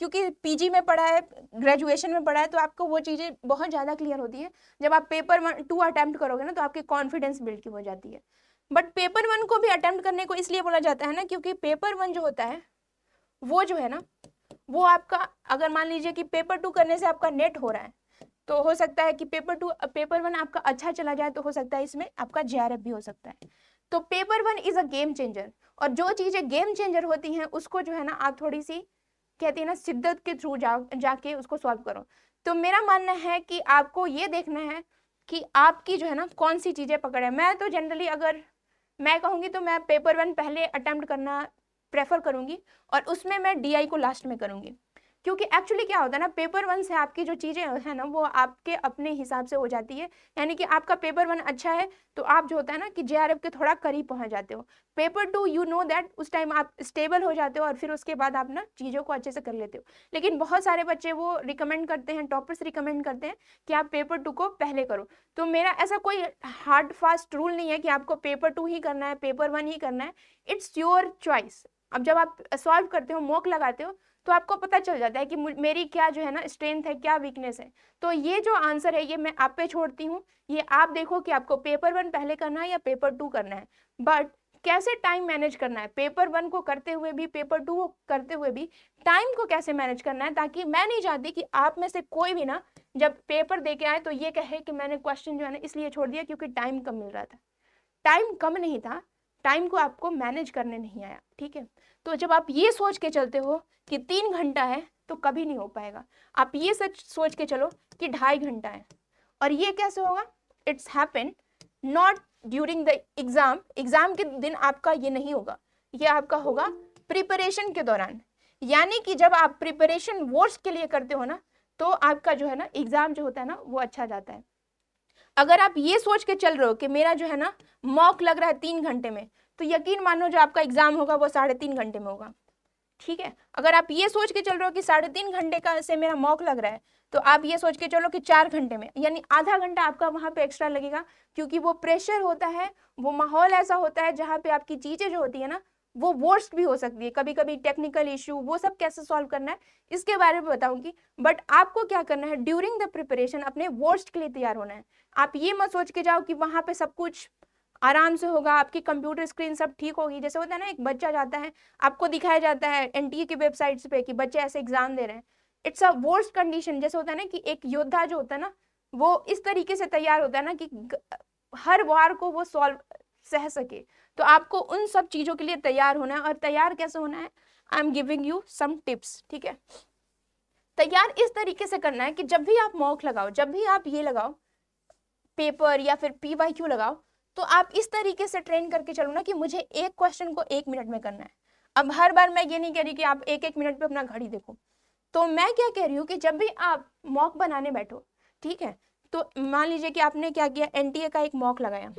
क्योंकि पीजी में पढ़ा है, ग्रेजुएशन में पढ़ा है, तो आपको वो चीजें बहुत ज्यादा क्लियर होती है। जब आप पेपर 2 अटेम्प्ट करोगे ना तो आपकी कॉन्फिडेंस बिल्ड की हो जाती है। बट पेपर 1 को भी अटेम्प्ट करने को इसलिए बोला जाता है ना, क्योंकि पेपर 1 जो होता है वो जो है ना, वो आपका, अगर मान लीजिए कि पेपर 2 करने से आपका नेट हो रहा है, तो हो सकता है कि पेपर 1 आपका अच्छा चला जाए, तो हो सकता है इसमें आपका जेआरएफ भी हो सकता है। तो paper 1 is a game changer, और जो चीजें गेम चेंजर होती हैं उसको जो है ना आप थोड़ी सी, कहती है ना, शिद्दत के थ्रू जाके उसको सॉल्व करो। तो मेरा मानना है कि आपको ये देखना है कि आपकी जो है ना कौन सी चीजें पकड़ है। मैं तो जनरली अगर मैं कहूंगी तो मैं पेपर 1 पहले अटेम्प्ट करना प्रेफर करूंगी और उसमें मैं डीआई को लास्ट में करूंगी, क्योंकि एक्चुअली क्या होता है ना, पेपर 1 से आपकी जो चीजें है ना वो आपके अपने हिसाब से हो जाती है। यानी कि आपका पेपर 1 अच्छा है तो आप जो होता है ना कि जेआरएफ के थोड़ा करीब पहुंच जाते हो। पेपर 2 यू नो दैट उस टाइम आप स्टेबल हो जाते हो और फिर उसके बाद आप ना चीजों को अच्छे से कर लेते हो। लेकिन बहुत सारे बच्चे वो रिकमेंड करते हैं, टॉपर्स रिकमेंड करते हैं कि आप पेपर 2 को पहले करो। तो मेरा ऐसा कोई हार्ड फास्ट रूल नहीं है कि आपको पेपर 2 ही करना है, पेपर 1 ही करना है। It's your choice. अब जब आप सॉल्व करते हो, मॉक लगाते हो, तो आपको पता चल जाता है कि मेरी क्या जो है ना स्ट्रेंथ है, क्या वीकनेस है। तो ये जो आंसर है ये मैं आप पे छोड़ती हूँ, ये आप देखो कि आपको पेपर 1 पहले करना है या पेपर 2 करना है। बट कैसे टाइम मैनेज करना है, पेपर 1 को करते हुए भी, पेपर 2 को करते हुए भी टाइम को कैसे मैनेज करना है, ताकि मैं नहीं चाहती कि आप में से कोई भी ना जब पेपर दे के आए तो ये कहे कि मैंने क्वेश्चन जो है ना इसलिए छोड़ दिया क्योंकि टाइम कम मिल रहा था। टाइम कम नहीं था, टाइम को आपको मैनेज करने नहीं आया, ठीक है। तो जब आप ये सोच के चलते हो कि 3 घंटा है तो कभी नहीं हो पाएगा। आप ये सच सोच के चलो कि 2.5 घंटा है, और ये कैसे होगा? It's happen not during the exam के दिन आपका ये नहीं होगा, ये आपका होगा प्रिपरेशन के दौरान। यानी कि जब आप प्रिपरेशन वर्ड्स के लिए करते हो ना तो आपका जो है ना एग्जाम जो होता है ना वो अच्छा जाता है। अगर आप ये सोच के चल रहे हो कि मेरा जो है ना मॉक लग रहा है 3 घंटे में, तो यकीन मानो जो आपका एग्जाम होगा वो 3.5 घंटे में होगा, ठीक है। अगर आप ये सोच के चल रहे हो कि 3.5 घंटे का से मेरा मॉक लग रहा है, तो आप ये सोच के चलो कि 4 घंटे में, यानी आधा घंटा आपका वहां पे एक्स्ट्रा लगेगा, क्योंकि वो प्रेशर होता है, वो माहौल ऐसा होता है जहाँ पे आपकी चीजें जो होती है ना वो वर्स्ट भी हो सकती है, कभी कभी टेक्निकल इशू, वो सब कैसे सॉल्व करना है इसके बारे में बताऊंगी। बट आपको क्या करना है, ड्यूरिंग द प्रिपरेशन अपने वर्स्ट के लिए तैयार होना है। आप ये मत सोच के जाओ कि वहां पे सब कुछ आराम से होगा, आपकी कंप्यूटर स्क्रीन सब ठीक होगी। जैसे होता है ना, एक बच्चा जाता है, आपको दिखाया जाता है एनटीए की वेबसाइट्स पे कि बच्चे ऐसे एग्जाम दे रहे हैं, इट्स अ वर्स्ट कंडीशन। जैसे होता है ना कि एक योद्धा जो होता है ना वो इस तरीके से तैयार होता है ना कि हर वार को वो सॉल्व सह सके। तो आपको उन सब चीजों के लिए तैयार होना है, और तैयार कैसे होना है, I am giving you some tips, ठीक है। तैयार इस तरीके से करना है कि जब भी आप मॉक लगाओ, जब भी आप ये लगाओ पेपर या फिर पीवाईक्यू लगाओ, तो आप इस तरीके से ट्रेन करके चलो ना कि मुझे एक क्वेश्चन को 1 मिनट में करना है। अब हर बार मैं ये नहीं कह रही कि आप 1-1 मिनट पे अपना घड़ी देखो। तो मैं क्या कह रही हूँ कि जब भी आप मॉक बनाने बैठो, ठीक है, तो मान लीजिए कि आपने क्या किया, एनटीए का एक मॉक लगाया,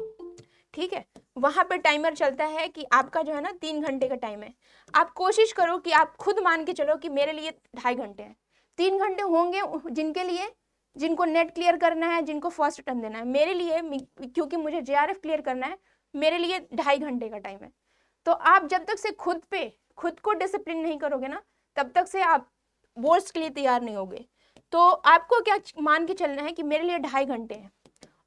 ठीक है, वहां पे टाइमर चलता है कि आपका जो है ना 3 घंटे का टाइम है। आप कोशिश करो कि आप खुद मान के चलो कि मेरे लिए 2.5 घंटे हैं। 3 घंटे होंगे जिनके लिए, जिनको नेट क्लियर करना है, जिनको फर्स्ट अटेम्प्ट देना है। मेरे लिए, क्योंकि मुझे जेआरएफ क्लियर करना है, मेरे लिए 2.5 घंटे का टाइम है। तो आप जब तक से खुद को डिसिप्लिन नहीं करोगे ना, तब तक से आप बोर्ड्स के लिए तैयार नहीं होगे। तो आपको क्या मान के चलना है कि मेरे लिए 2.5 घंटे हैं,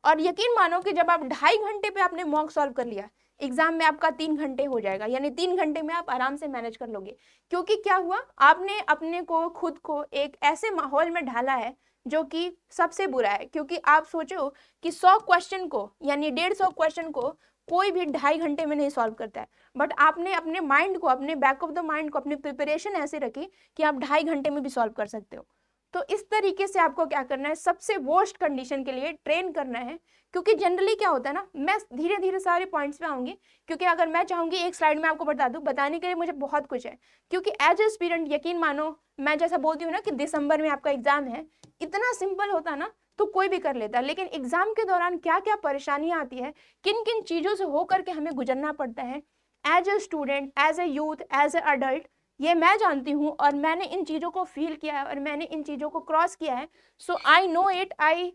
और यकीन मानो कि जब आप 2.5 घंटे पे आपने मॉक सॉल्व कर लिया, एग्जाम में आपका 3 घंटे हो जाएगा, यानी 3 घंटे में आप आराम से मैनेज कर लोगे। क्योंकि क्या हुआ, आपने अपने को खुद को एक ऐसे माहौल में ढाला है जो कि सबसे बुरा है। क्योंकि आप सोचो कि 100 क्वेश्चन को यानी 150 क्वेश्चन को कोई भी 2.5 घंटे में नहीं सॉल्व करता है, बट आपने अपने माइंड को, अपने बैक ऑफ द माइंड को, अपनी प्रिपरेशन ऐसे रखी कि आप 2.5 घंटे में भी सॉल्व कर सकते हो। तो इस तरीके से आपको क्या करना है, सबसे वर्स्ट कंडीशन के लिए ट्रेन करना है। क्योंकि जनरली क्या होता है ना, मैं धीरे धीरे सारे पॉइंट्स पे आऊंगी, क्योंकि अगर मैं चाहूंगी एक स्लाइड में आपको बता दूं, बताने के लिए मुझे बहुत कुछ है। क्योंकि एज ए स्टूडेंट यकीन मानो, मैं जैसा बोलती हूँ ना कि दिसंबर में आपका एग्जाम है, इतना सिंपल होता ना तो कोई भी कर लेता, लेकिन एग्जाम के दौरान क्या क्या परेशानियां आती है, किन किन चीजों से होकर के हमें गुजरना पड़ता है as a student, as a youth, as a adult, ये मैं जानती हूँ। और मैंने इन चीज़ों को फील किया है और मैंने इन चीज़ों को क्रॉस किया है। So I know it, I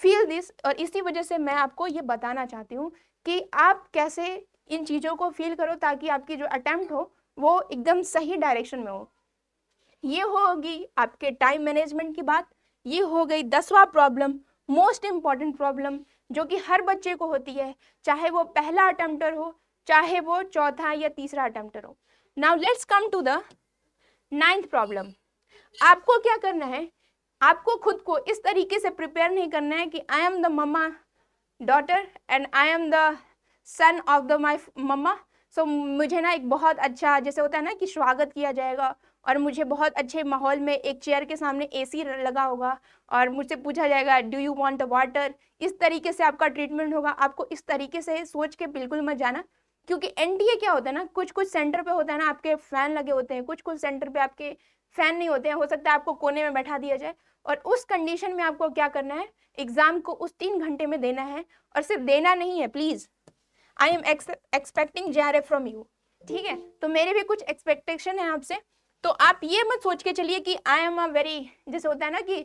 feel this. और इसी वजह से मैं आपको ये बताना चाहती हूँ कि आप कैसे इन चीज़ों को फील करो, ताकि आपकी जो अटेम्प्ट हो वो एकदम सही डायरेक्शन में हो। ये होगी आपके टाइम मैनेजमेंट की बात। ये हो गई 10वां प्रॉब्लम, मोस्ट इंपॉर्टेंट प्रॉब्लम, जो कि हर बच्चे को होती है, चाहे वो पहला अटेम्प्टर हो, चाहे वो चौथा या तीसरा अटेम्प्टर हो। Now let's come to the 9th problem. आपको क्या करना है, आपको खुद को इस तरीके से प्रिपेयर नहीं करना है कि I am the mamma daughter and I am the son of the my mamma. So मुझे ना एक बहुत अच्छा, जैसे होता है ना कि स्वागत किया जाएगा, और मुझे बहुत अच्छे माहौल में एक चेयर के सामने एसी लगा होगा और मुझसे पूछा जाएगा do you want a water. इस तरीके से आपका ट्रीटमेंट होगा। आपको इस तरीके से सोच के बिल्कुल मत जाना। क्योंकि एनडीए क्या होता है ना, कुछ कुछ सेंटर पे होता है ना आपके फैन लगे होते हैं, कुछ कुछ सेंटर पे आपके फैन नहीं होते हैं, हो सकता है आपको कोने में बैठा दिया जाए। और उस कंडीशन में आपको क्या करना है, एग्जाम को उस 3 घंटे में देना है। और सिर्फ देना नहीं है, please I am expecting JRF from you, ठीक है। तो मेरे भी कुछ एक्सपेक्टेशन है आपसे। तो आप ये मत सोच के चलिए कि आई एम अ वेरी, जैसे होता है ना कि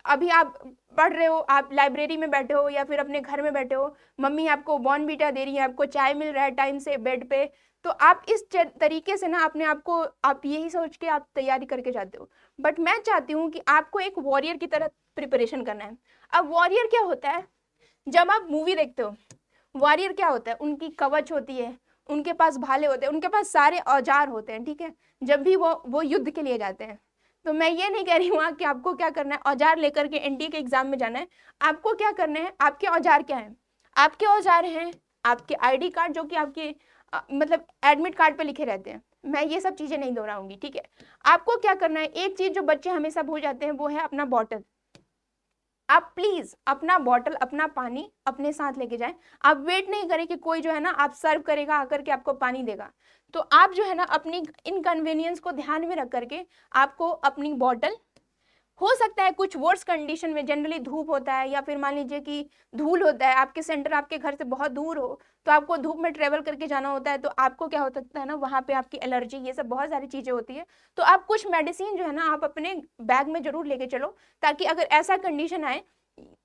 अभी आप पढ़ रहे हो, आप लाइब्रेरी में बैठे हो या फिर अपने घर में बैठे हो, मम्मी आपको बॉर्नवीटा दे रही है, आपको चाय मिल रहा है टाइम से बेड पे, तो आप इस तरीके से ना अपने आप को, आप यही सोच के आप तैयारी करके जाते हो। बट मैं चाहती हूँ कि आपको एक वॉरियर की तरह प्रिपरेशन करना है। अब वॉरियर क्या होता है, जब आप मूवी देखते हो, वॉरियर क्या होता है, उनकी कवच होती है, उनके पास भाले होते हैं, उनके पास सारे औजार होते हैं, ठीक है, जब भी वो युद्ध के लिए जाते हैं। तो मैं ये नहीं कह रही हूँ कि आपको क्या करना है, औजार लेकर के एनडीए के एग्जाम में जाना है। आपको क्या करना है, आपके औजार क्या है, आपके औजार हैं आपके आईडी कार्ड, जो कि आपके मतलब एडमिट कार्ड पे लिखे रहते हैं। मैं ये सब चीजें नहीं दोहराऊंगी, ठीक है। आपको क्या करना है, एक चीज जो बच्चे हमेशा भूल जाते हैं वो है अपना बॉटल। आप प्लीज अपना बॉटल, अपना पानी अपने साथ लेके जाएं। आप वेट नहीं करें कि कोई जो है ना आप सर्व करेगा आकर के आपको पानी देगा। तो आप जो है ना अपनी इनकन्वीनियंस को ध्यान में रख करके आपको अपनी बॉटल, हो सकता है कुछ वर्स कंडीशन में, जनरली धूप होता है या फिर मान लीजिए कि धूल होता है, आपके सेंटर आपके घर से बहुत दूर हो, तो आपको धूप में ट्रेवल करके जाना होता है, तो आपको क्या हो सकता है ना, वहाँ पे आपकी एलर्जी, ये सब बहुत सारी चीज़ें होती है। तो आप कुछ मेडिसिन जो है ना आप अपने बैग में जरूर लेके चलो, ताकि अगर ऐसा कंडीशन आए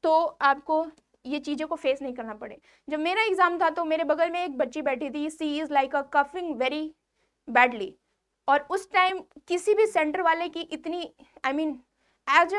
तो आपको ये चीज़ों को फेस नहीं करना पड़े। जब मेरा एग्जाम था तो मेरे बगल में एक बच्ची बैठी थी, she is like a coughing very badly. और उस टाइम किसी भी सेंटर वाले की इतनी, I mean as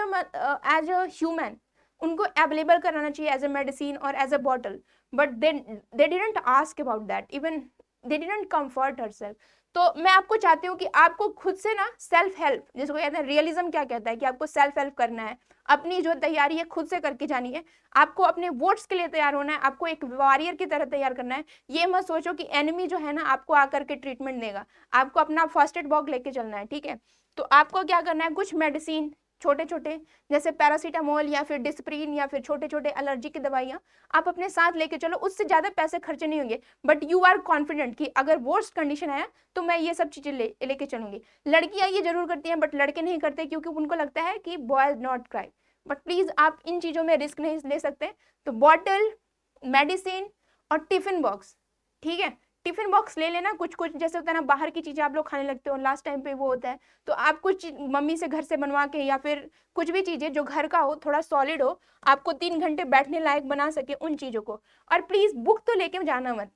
a human उनको अवेलेबल कराना चाहिए एज अ मेडिसिन और as a bottle, but they didn't ask about that, even they didn't comfort herself. तो मैं आपको चाहती हूँ कि आपको खुद से ना सेल्फ हेल्प, जिसको कहते हैं रियलिज्म, क्या कहता है कि आपको सेल्फ हेल्प करना है, अपनी जो तैयारी है खुद से करके जानी है। आपको अपने वोट्स के लिए तैयार होना है, आपको एक वॉरियर की तरह तैयार करना है। ये मत सोचो कि एनिमी जो है ना आपको आकर के ट्रीटमेंट देगा। आपको अपना फर्स्ट एड बॉक्स लेके चलना है, ठीक है। तो आपको क्या करना है, कुछ मेडिसिन छोटे छोटे, जैसे पैरासीटामोल या फिर डिस्प्रिन या फिर छोटे छोटे एलर्जी की दवाइयाँ आप अपने साथ लेके चलो। उससे ज़्यादा पैसे खर्चे नहीं होंगे, बट यू आर कॉन्फिडेंट कि अगर वर्स्ट कंडीशन आया तो मैं ये सब चीज़ें लेके चलूंगी। लड़कियाँ ये जरूर करती हैं, बट लड़के नहीं करते, क्योंकि उनको लगता है कि boys not cry. But please आप इन चीज़ों में रिस्क नहीं ले सकते। तो बॉटल, मेडिसिन और टिफिन बॉक्स, ठीक है, टिफिन बॉक्स ले लेना। कुछ कुछ जैसे होता है ना बाहर की चीज़ें आप लोग खाने लगते हो, लास्ट टाइम पे वो होता है, तो आप कुछ मम्मी से घर से बनवा के या फिर कुछ भी चीज़ें जो घर का हो, थोड़ा सॉलिड हो, आपको 3 घंटे बैठने लायक बना सके, उन चीज़ों को। और प्लीज़ बुक तो लेके जाना मत,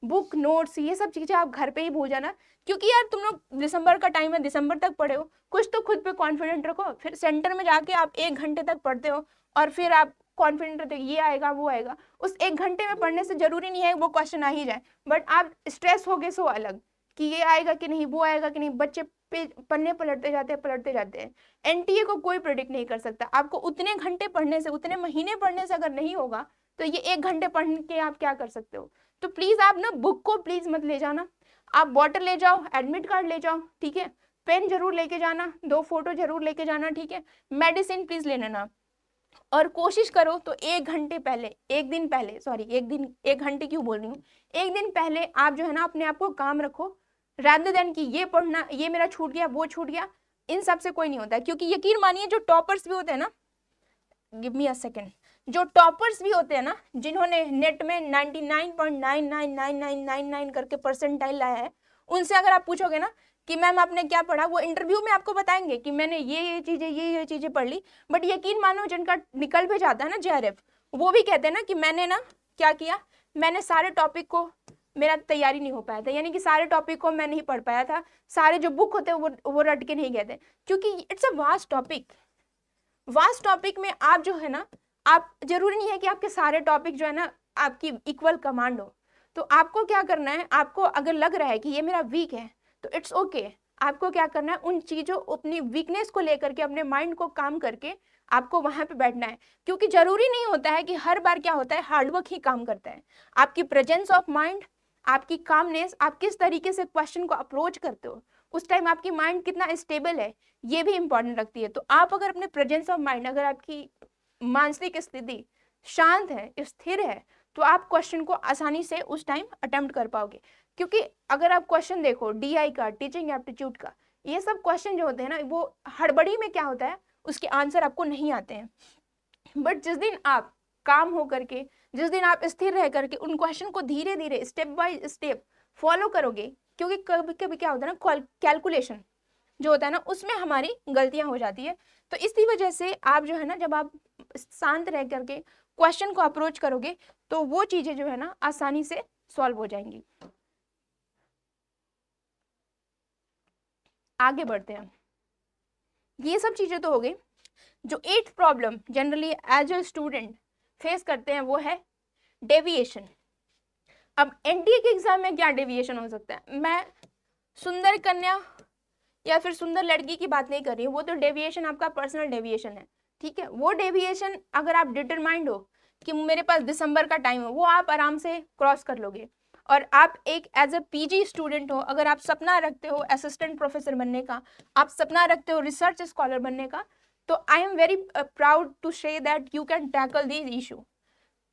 बुक नोट्स ये सब चीज़ें आप घर पे ही भूल जाना, क्योंकि यार तुम लोग दिसंबर का टाइम है, दिसंबर तक पढ़े हो, कुछ तो खुद पे कॉन्फिडेंट रखो। फिर सेंटर में जाके आप 1 घंटे तक पढ़ते हो और फिर आप कॉन्फिडेंट रहते हो ये आएगा वो आएगा। उस 1 घंटे में पढ़ने से जरूरी नहीं है वो क्वेश्चन आ ही जाए, बट आप स्ट्रेस हो गए सो अलग कि ये आएगा कि नहीं वो आएगा कि नहीं। बच्चे पन्ने पलटते जाते हैं। एनटीए को कोई प्रेडिक्ट नहीं कर सकता। आपको उतने घंटे पढ़ने से, उतने महीने पढ़ने से अगर नहीं होगा तो ये 1 घंटे पढ़ के आप क्या कर सकते हो। तो प्लीज आप ना बुक को प्लीज मत ले जाना, आप बॉटल ले जाओ, एडमिट कार्ड ले जाओ, ठीक है, पेन जरूर लेके जाना, 2 फोटो जरूर लेके जाना, ठीक है, मेडिसिन प्लीज ले लेना। और कोशिश करो तो 1 घंटे पहले, 1 दिन पहले, सॉरी 1 घंटे क्यों बोल रही हूँ, 1 दिन पहले आप जो है ना अपने आप को काम रखो, रादर देन कि ये पढ़ना, ये मेरा छूट गया, वो छूट गया। इन सब से कोई नहीं होता है, क्योंकि यकीन मानिए जो टॉपर्स भी होते हैं ना, गिव मी अ सेकेंड, जो टॉपर्स भी होते हैं ना, जिन्होंने नेट में 99.9999999 करके परसेंटाइल लाया है, उनसे अगर आप पूछोगे ना कि मैम आपने क्या पढ़ा, वो इंटरव्यू में आपको बताएंगे कि मैंने ये चीजें पढ़ ली। बट यकीन मानो जिनका निकल भी जाता है ना जेआरएफ, वो भी कहते हैं ना कि मैंने ना क्या किया, मैंने सारे टॉपिक को, मेरा तैयारी नहीं हो पाया था, यानी कि सारे टॉपिक को मैं नहीं पढ़ पाया था, सारे जो बुक होते हैं वो रट के नहीं गए थे, क्योंकि it's a vast topic. Vast topic में आप जो है ना, आप जरूरी नहीं है कि आपके सारे टॉपिक जो है ना आपकी इक्वल कमांड हो। तो आपको क्या करना है, आपको अगर लग रहा है कि ये मेरा वीक है तो इट्स ओके। आपको क्या करना है, उन चीजों, अपनी वीकनेस को लेकर के अपने माइंड को काम करके आपको वहां पे बैठना है, क्योंकि जरूरी नहीं होता है कि हर बार क्या होता है हार्डवर्क ही काम करता है। आपकी प्रेजेंस ऑफ माइंड, आपकी कामनेस, आप किस तरीके से क्वेश्चन को अप्रोच करते हो, उस टाइम आपकी माइंड कितना स्टेबल है, ये भी इंपॉर्टेंट रखती है। तो आप अगर अपने प्रेजेंस ऑफ माइंड, अगर आपकी मानसिक स्थिति शांत है, स्थिर है, तो आप क्वेश्चन को आसानी से उस टाइम अटेम्प्ट कर पाओगे। क्योंकि अगर आप क्वेश्चन देखो डीआई का, टीचिंग एप्टीट्यूड का, ये सब क्वेश्चन जो होते हैं ना, वो हड़बड़ी में क्या होता है, उसके आंसर आपको नहीं आते हैं। बट जिस दिन आप काम हो करके, जिस दिन आप स्थिर रह करके उन क्वेश्चन को धीरे धीरे स्टेप बाय स्टेप फॉलो करोगे, क्योंकि कभी कभी क्या होता है ना, कैलकुलेशन जो होता है ना, उसमें हमारी गलतियां हो जाती है। तो इसी वजह से आप जो है ना, जब आप शांत रह करके क्वेश्चन को अप्रोच करोगे तो वो चीजें जो है ना आसानी से सॉल्व हो जाएंगी। आगे बढ़ते हैं। ये सब चीजें तो हो गई। जो 8th problem generally as a student face करते हैं वो है डेविएशन। अब एनडीए के एग्जाम में क्या डेविएशन हो सकता है, मैं सुंदर कन्या या फिर सुंदर लड़की की बात नहीं कर रही हूँ, वो तो डेविएशन आपका पर्सनल डेविएशन है, ठीक है। वो डेविएशन अगर आप डिटरमाइंड हो कि मेरे पास दिसंबर का टाइम है, वो आप आराम से क्रॉस कर लोगे। और आप एक एज अ पीजी स्टूडेंट हो, अगर आप सपना रखते हो असिस्टेंट प्रोफेसर बनने का, आप सपना रखते हो रिसर्च स्कॉलर बनने का, तो I am very proud to say that you can tackle this issue.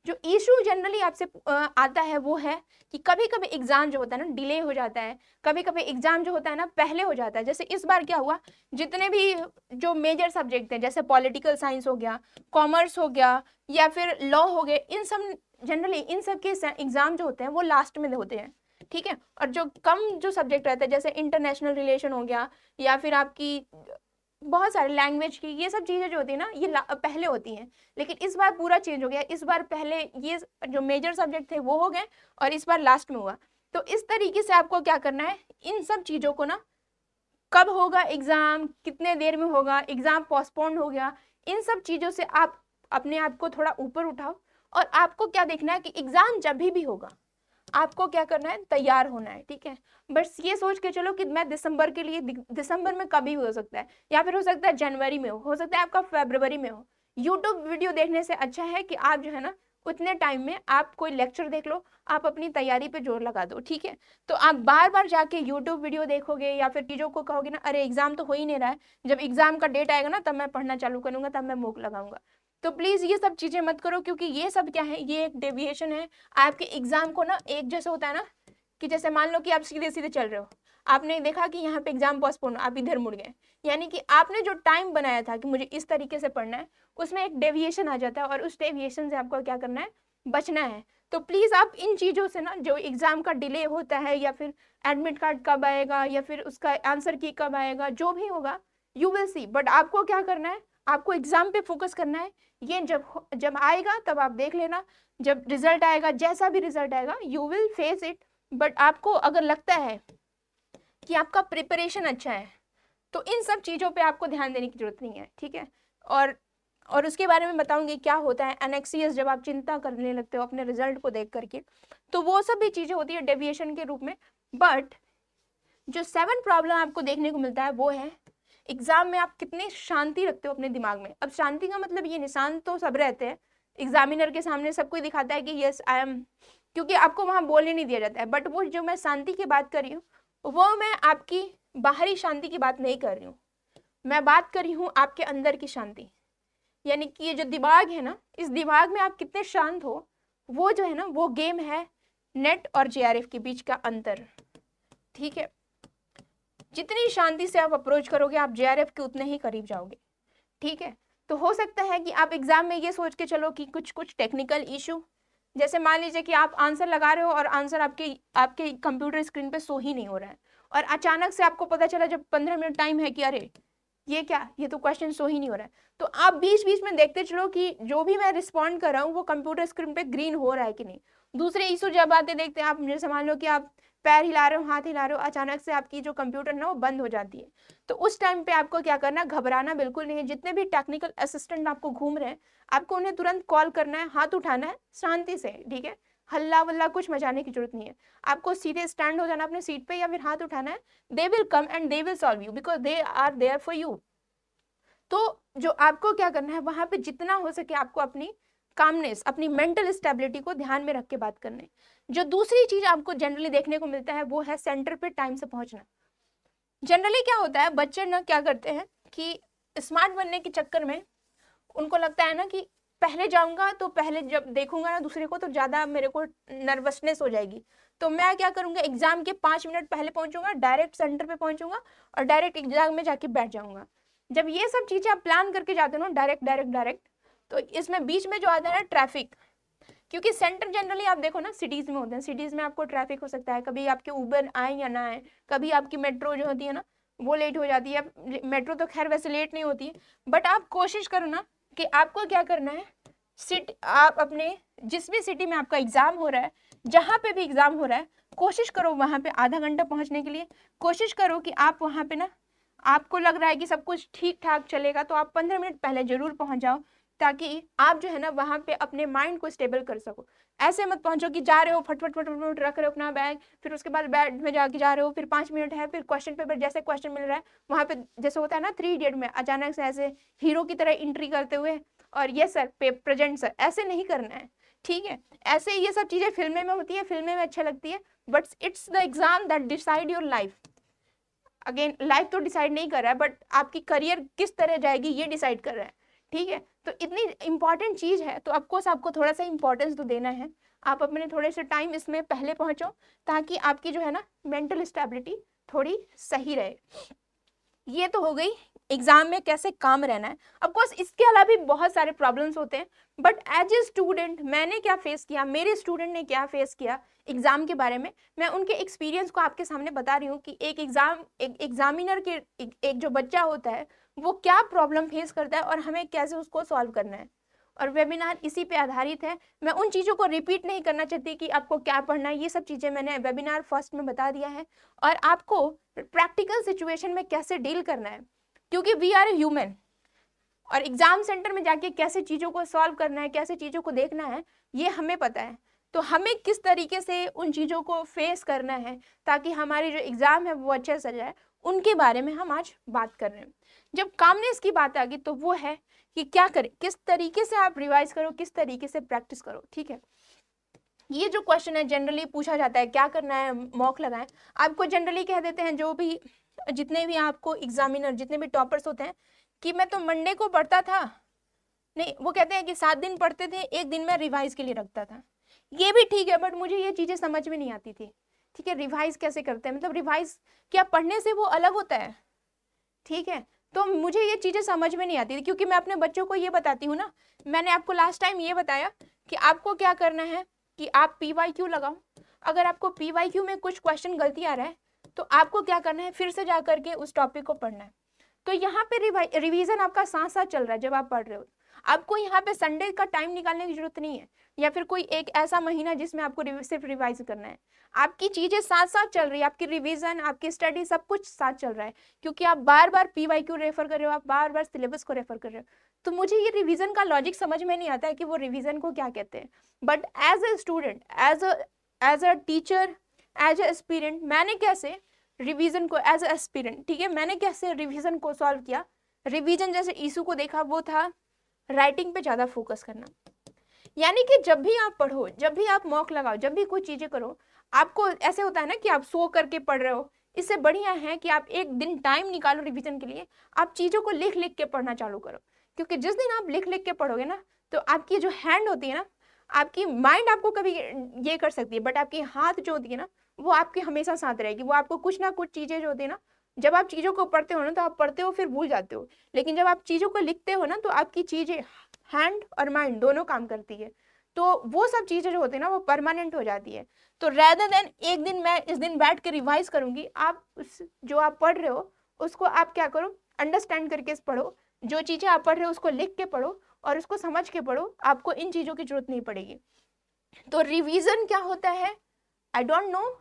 जो इशू जनरली आपसे आता है वो है कि कभी कभी एग्जाम जो होता है ना डिले हो जाता है, कभी कभी एग्जाम जो होता है ना पहले हो जाता है। जैसे इस बार क्या हुआ, जितने भी जो मेजर सब्जेक्ट थे, जैसे पॉलिटिकल साइंस हो गया, कॉमर्स हो गया, या फिर लॉ हो गए, इन सब जनरली इन सब के एग्जाम जो होते हैं वो लास्ट में होते हैं, ठीक है। और जो कम जो सब्जेक्ट रहता है, जैसे इंटरनेशनल रिलेशन हो गया, या फिर आपकी बहुत सारे लैंग्वेज की, ये सब चीजें जो होती है ना ये पहले होती हैं। लेकिन इस बार पूरा चेंज हो गया, इस बार पहले ये जो मेजर सब्जेक्ट थे वो हो गए और इस बार लास्ट में हुआ। तो इस तरीके से आपको क्या करना है, इन सब चीजों को ना, कब होगा एग्जाम, कितने देर में होगा एग्जाम, पोस्टपोन्ड हो गया, इन सब चीजों से आप अपने आप को थोड़ा ऊपर उठाओ। और आपको क्या देखना है कि एग्जाम जब भी होगा आपको क्या करना है, तैयार होना है, ठीक है। बस ये सोच के चलो कि मैं दिसंबर के लिए, दिसंबर में कभी हो सकता है, या फिर हो सकता है जनवरी में हो सकता है आपका फरवरी में हो। यूट्यूब वीडियो देखने से अच्छा है कि आप जो है ना उतने टाइम में आप कोई लेक्चर देख लो, आप अपनी तैयारी पे जोर लगा दो, ठीक है। तो आप बार बार जाके यूट्यूब वीडियो देखोगे या फिर चीजों को कहोगे ना, अरे एग्जाम तो हो ही नहीं रहा है, जब एग्जाम का डेट आएगा ना तब मैं पढ़ना चालू करूंगा, तब मैं मूक लगाऊंगा। तो प्लीज ये सब चीजें मत करो, क्योंकि ये सब क्या है, ये एक डेविएशन है। आपके एग्जाम को ना एक जैसे होता है ना, कि जैसे मान लो कि आप सीधे सीधे चल रहे हो, आपने देखा कि यहाँ पे एग्जाम पोस्टपोन, आप इधर मुड़ गए, यानी कि आपने जो टाइम बनाया था कि मुझे इस तरीके से पढ़ना है, उसमें एक डेविएशन आ जाता है और उस डेविएशन से आपको क्या करना है, बचना है। तो प्लीज आप इन चीजों से ना, जो एग्जाम का डिले होता है, या फिर एडमिट कार्ड कब आएगा, या फिर उसका आंसर की कब आएगा, जो भी होगा यू विल सी, बट आपको क्या करना है, आपको एग्जाम पे फोकस करना है। ये जब आएगा तब आप देख लेना, जब रिजल्ट आएगा, जैसा भी रिजल्ट आएगा you will face it, but आपको अगर लगता है कि आपका प्रिपरेशन अच्छा है तो इन सब चीज़ों पे आपको ध्यान देने की जरूरत नहीं है, ठीक है। और उसके बारे में बताऊंगी क्या होता है एनेक्सियस, जब आप चिंता करने लगते हो अपने रिजल्ट को देख करके, तो वो सब भी चीज़ें होती है डेविएशन के रूप में। बट जो 7 प्रॉब्लम आपको देखने को मिलता है वो है एग्जाम में आप कितनी शांति रखते हो अपने दिमाग में। अब शांति का मतलब ये निशान तो सब रहते हैं, एग्जामिनर के सामने सब कोई दिखाता है कि यस आई एम, क्योंकि आपको वहां बोलने नहीं दिया जाता है। बट वो जो मैं शांति की बात कर रही हूँ वो मैं आपकी बाहरी शांति की बात नहीं कर रही हूँ, मैं बात कर रही हूँ आपके अंदर की शांति। यानी कि ये जो दिमाग है ना, इस दिमाग में आप कितने शांत हो, वो जो है ना वो गेम है नेट और जेआरएफ के बीच का अंतर, ठीक है। जितनी शांति से आप अप्रोच करोगे आप जेआरएफ के उतने ही करीब जाओगे, ठीक है। तो हो सकता है कि आप एग्जाम में ये सोच के चलो कि कुछ कुछ टेक्निकल इशू, जैसे मान लीजिए कि आप आंसर लगा रहे हो और आंसर आपके कंप्यूटर स्क्रीन पे शो ही नहीं हो रहा है, और अचानक से आपको पता चला जब 15 मिनट टाइम है कि अरे ये क्या, ये तो क्वेश्चन शो ही नहीं हो रहा है। तो आप बीच बीच में देखते चलो कि जो भी मैं रिस्पॉन्ड कर रहा हूँ वो कंप्यूटर स्क्रीन पे ग्रीन हो रहा है कि नहीं। दूसरे इशू जब आते देखते हैं आप, मुझे समझ लो कि आप पैर हिला रहे हो, हाथ हिला रहे हो, अचानक से आपकी जो कंप्यूटर ना वो बंद हो जाती है। तो उस टाइम पे आपको क्या करना, घबराना बिल्कुल नहीं है। जितने भी टेक्निकल असिस्टेंट आपको घूम रहे हैं आपको उन्हें तुरंत कॉल करना है, हाथ उठाना है शांति से, ठीक है। हल्ला वल्ला कुछ मचाने की जरूरत नहीं है, आपको सीधे स्टैंड हो जाना अपने सीट पे या फिर हाथ उठाना है। They will come and they will solve you because they are there for you. तो जो आपको क्या करना है वहां पे जितना हो सके आपको अपनी कामनेस, अपनी मेंटल स्टेबिलिटी को ध्यान में रख के बात करने। जो दूसरी चीज आपको जनरली देखने को मिलता है वो है सेंटर पे टाइम से पहुंचना। जनरली क्या होता है, बच्चे ना क्या करते हैं कि स्मार्ट बनने के चक्कर में उनको लगता है ना कि पहले जाऊंगा तो पहले जब देखूंगा ना दूसरे को तो ज्यादा मेरे को नर्वसनेस हो जाएगी, तो मैं क्या करूंगा एग्जाम के 5 मिनट पहले पहुंचूंगा, डायरेक्ट सेंटर पे पहुंचूंगा और डायरेक्ट एग्जाम में जाके बैठ जाऊंगा। जब ये सब चीजें आप प्लान करके जाते हो ना डायरेक्ट डायरेक्ट डायरेक्ट, तो इसमें बीच में जो आता है ना ट्रैफिक, क्योंकि सेंटर जनरली आप देखो ना सिटीज में होते हैं, सिटीज में आपको ट्रैफिक हो सकता है, कभी आपके उबर आए या ना आए, कभी आपकी मेट्रो जो होती है ना वो लेट हो जाती है। मेट्रो तो खैर वैसे लेट नहीं होती है, बट आप कोशिश करो ना कि आपको क्या करना है, आप अपने जिस भी सिटी में आपका एग्जाम हो रहा है, जहां पे भी एग्जाम हो रहा है, कोशिश करो वहां पे आधा घंटा पहुंचने के लिए। कोशिश करो कि आप वहां पे ना, आपको लग रहा है कि सब कुछ ठीक ठाक चलेगा तो आप 15 मिनट पहले जरूर पहुंच जाओ, ताकि आप जो है ना वहां पे अपने माइंड को स्टेबल कर सको। ऐसे मत पहुंचो कि जा रहे हो फटफट फटफट रख रहे हो अपना बैग, फिर उसके बाद बैग में जाके जा रहे हो, फिर 5 मिनट है, फिर क्वेश्चन पेपर जैसे क्वेश्चन मिल रहा है वहां पे, जैसे होता है ना 3 इडियट में अचानक से ऐसे हीरो की तरह एंट्री करते हुए और ये सर प्रेजेंट सर, ऐसे नहीं करना है, ठीक है। ऐसे ये सब चीजें फिल्में में होती है, फिल्में में अच्छा लगती है, but it's the exam that decide your life. Again life तो डिसाइड नहीं कर रहा है, बट आपकी करियर किस तरह जाएगी ये डिसाइड कर रहा है, ठीक है। तो इतनी इंपॉर्टेंट चीज है तो ऑफकोर्स आपको थोड़ा सा इंपॉर्टेंस तो देना है। आप अपने थोड़े से टाइम इसमें पहले पहुंचो ताकि आपकी जो है ना मेंटल स्टेबिलिटी थोड़ी सही रहे। ये तो हो गई एग्जाम में कैसे काम रहना है। ऑफकोर्स इसके अलावा भी बहुत सारे प्रॉब्लम्स होते हैं, बट एज ए स्टूडेंट मैंने क्या फेस किया, मेरे स्टूडेंट ने क्या फेस किया एग्जाम के बारे में, मैं उनके एक्सपीरियंस को आपके सामने बता रही हूँ कि एक एग्जामिनर के एक जो बच्चा होता है वो क्या प्रॉब्लम फेस करता है और हमें कैसे उसको सॉल्व करना है। और वेबिनार इसी पे आधारित है। मैं उन चीज़ों को रिपीट नहीं करना चाहती कि आपको क्या पढ़ना है, ये सब चीज़ें मैंने वेबिनार फर्स्ट में बता दिया है, और आपको प्रैक्टिकल सिचुएशन में कैसे डील करना है, क्योंकि वी आर ह्यूमन, और एग्जाम सेंटर में जाके कैसे चीज़ों को सॉल्व करना है, कैसे चीज़ों को देखना है, ये हमें पता है। तो हमें किस तरीके से उन चीज़ों को फेस करना है ताकि हमारी जो एग्ज़ाम है वो अच्छे से जाए, उनके बारे में हम आज बात कर रहे हैं। जब कामनेस की बात आ गई तो वो है कि क्या करें, किस तरीके से आप रिवाइज करो, किस तरीके से प्रैक्टिस करो, ठीक है। ये जो क्वेश्चन है जनरली पूछा जाता है, क्या करना है मॉक लगाएं, आपको जनरली कह देते हैं जो भी जितने भी आपको एग्जामिनर जितने भी टॉपर्स होते हैं कि मैं तो मंडे को पढ़ता था, नहीं वो कहते हैं कि 7 दिन पढ़ते थे, एक दिन में रिवाइज के लिए रखता था। ये भी ठीक है, बट मुझे ये चीजें समझ में नहीं आती थी, ठीक है। रिवाइज कैसे करते हैं, मतलब रिवाइज क्या पढ़ने से वो अलग होता है, ठीक है। तो मुझे ये चीजें समझ में नहीं आती थी, क्योंकि मैं अपने बच्चों को ये बताती हूँ ना, मैंने आपको लास्ट टाइम ये बताया कि आपको क्या करना है कि आप PYQ लगाओ। अगर आपको PYQ में कुछ क्वेश्चन गलती आ रहा है तो आपको क्या करना है, फिर से जा करके उस टॉपिक को पढ़ना है। तो यहाँ पे रिवीजन आपका साथ साथ चल रहा है जब आप पढ़ रहे हो। आपको यहाँ पे संडे का टाइम निकालने की जरूरत नहीं है, या फिर कोई एक ऐसा महीना जिसमें आपको सिर्फ रिवाइज करना है। आपकी चीजें साथ साथ चल रही है, आपकी रिवीजन, आपकी स्टडी, सब कुछ साथ चल रहा है, क्योंकि आप बार बार PYQ रेफर कर रहे हो, आप बार बार सिलेबस को रेफर कर रहे हो। तो मुझे ये रिवीजन का लॉजिक समझ में नहीं आता है कि वो रिवीजन को क्या कहते हैं, but as a student, as a teacher, as a aspirant, मैंने कैसे रिवीजन को, एज ए एस्पिरेंट, ठीक है, मैंने कैसे रिवीजन को सॉल्व किया। रिवीजन जैसे इशू को देखा, वो था राइटिंग पे ज्यादा फोकस करना। यानी कि जब भी आप पढ़ो, जब भी आप मॉक लगाओ, जब भी कोई चीजें करो, आपको ऐसे होता है ना कि आप सो करके पढ़ रहे हो, इससे बढ़िया है कि आप एक दिन टाइम निकालो रिवीजन के लिए, आप चीजों को लिख लिख के पढ़ना चालू करो। क्योंकि जिस दिन आप लिख लिख के पढ़ोगे ना, तो आपकी जो हैंड होती है ना, आपकी माइंड आपको कभी ये कर सकती है, बट आपकी हाथ जो होती है ना, वो आपके हमेशा साथ रहेगी। वो आपको कुछ ना कुछ चीजें जो होती है ना, जब आप चीजों को पढ़ते हो ना, तो आप पढ़ते हो फिर भूल जाते हो, लेकिन जब आप चीजों को लिखते हो ना, तो आपकी चीजें, हैंड और माइंड दोनों काम करती है, तो वो सब चीजें जो होती है ना, वो परमानेंट हो जाती है। तो रेदर देन एक दिन मैं इस दिन बैठ के रिवाइज करूंगी, आप जो आप पढ़ रहे हो उसको आप क्या करो, अंडरस्टैंड करके पढ़ो, जो चीजें आप पढ़ रहे हो उसको लिख के पढ़ो और उसको समझ के पढ़ो, आपको इन चीजों की जरूरत नहीं पड़ेगी। तो रिवीजन क्या होता है, I don't know,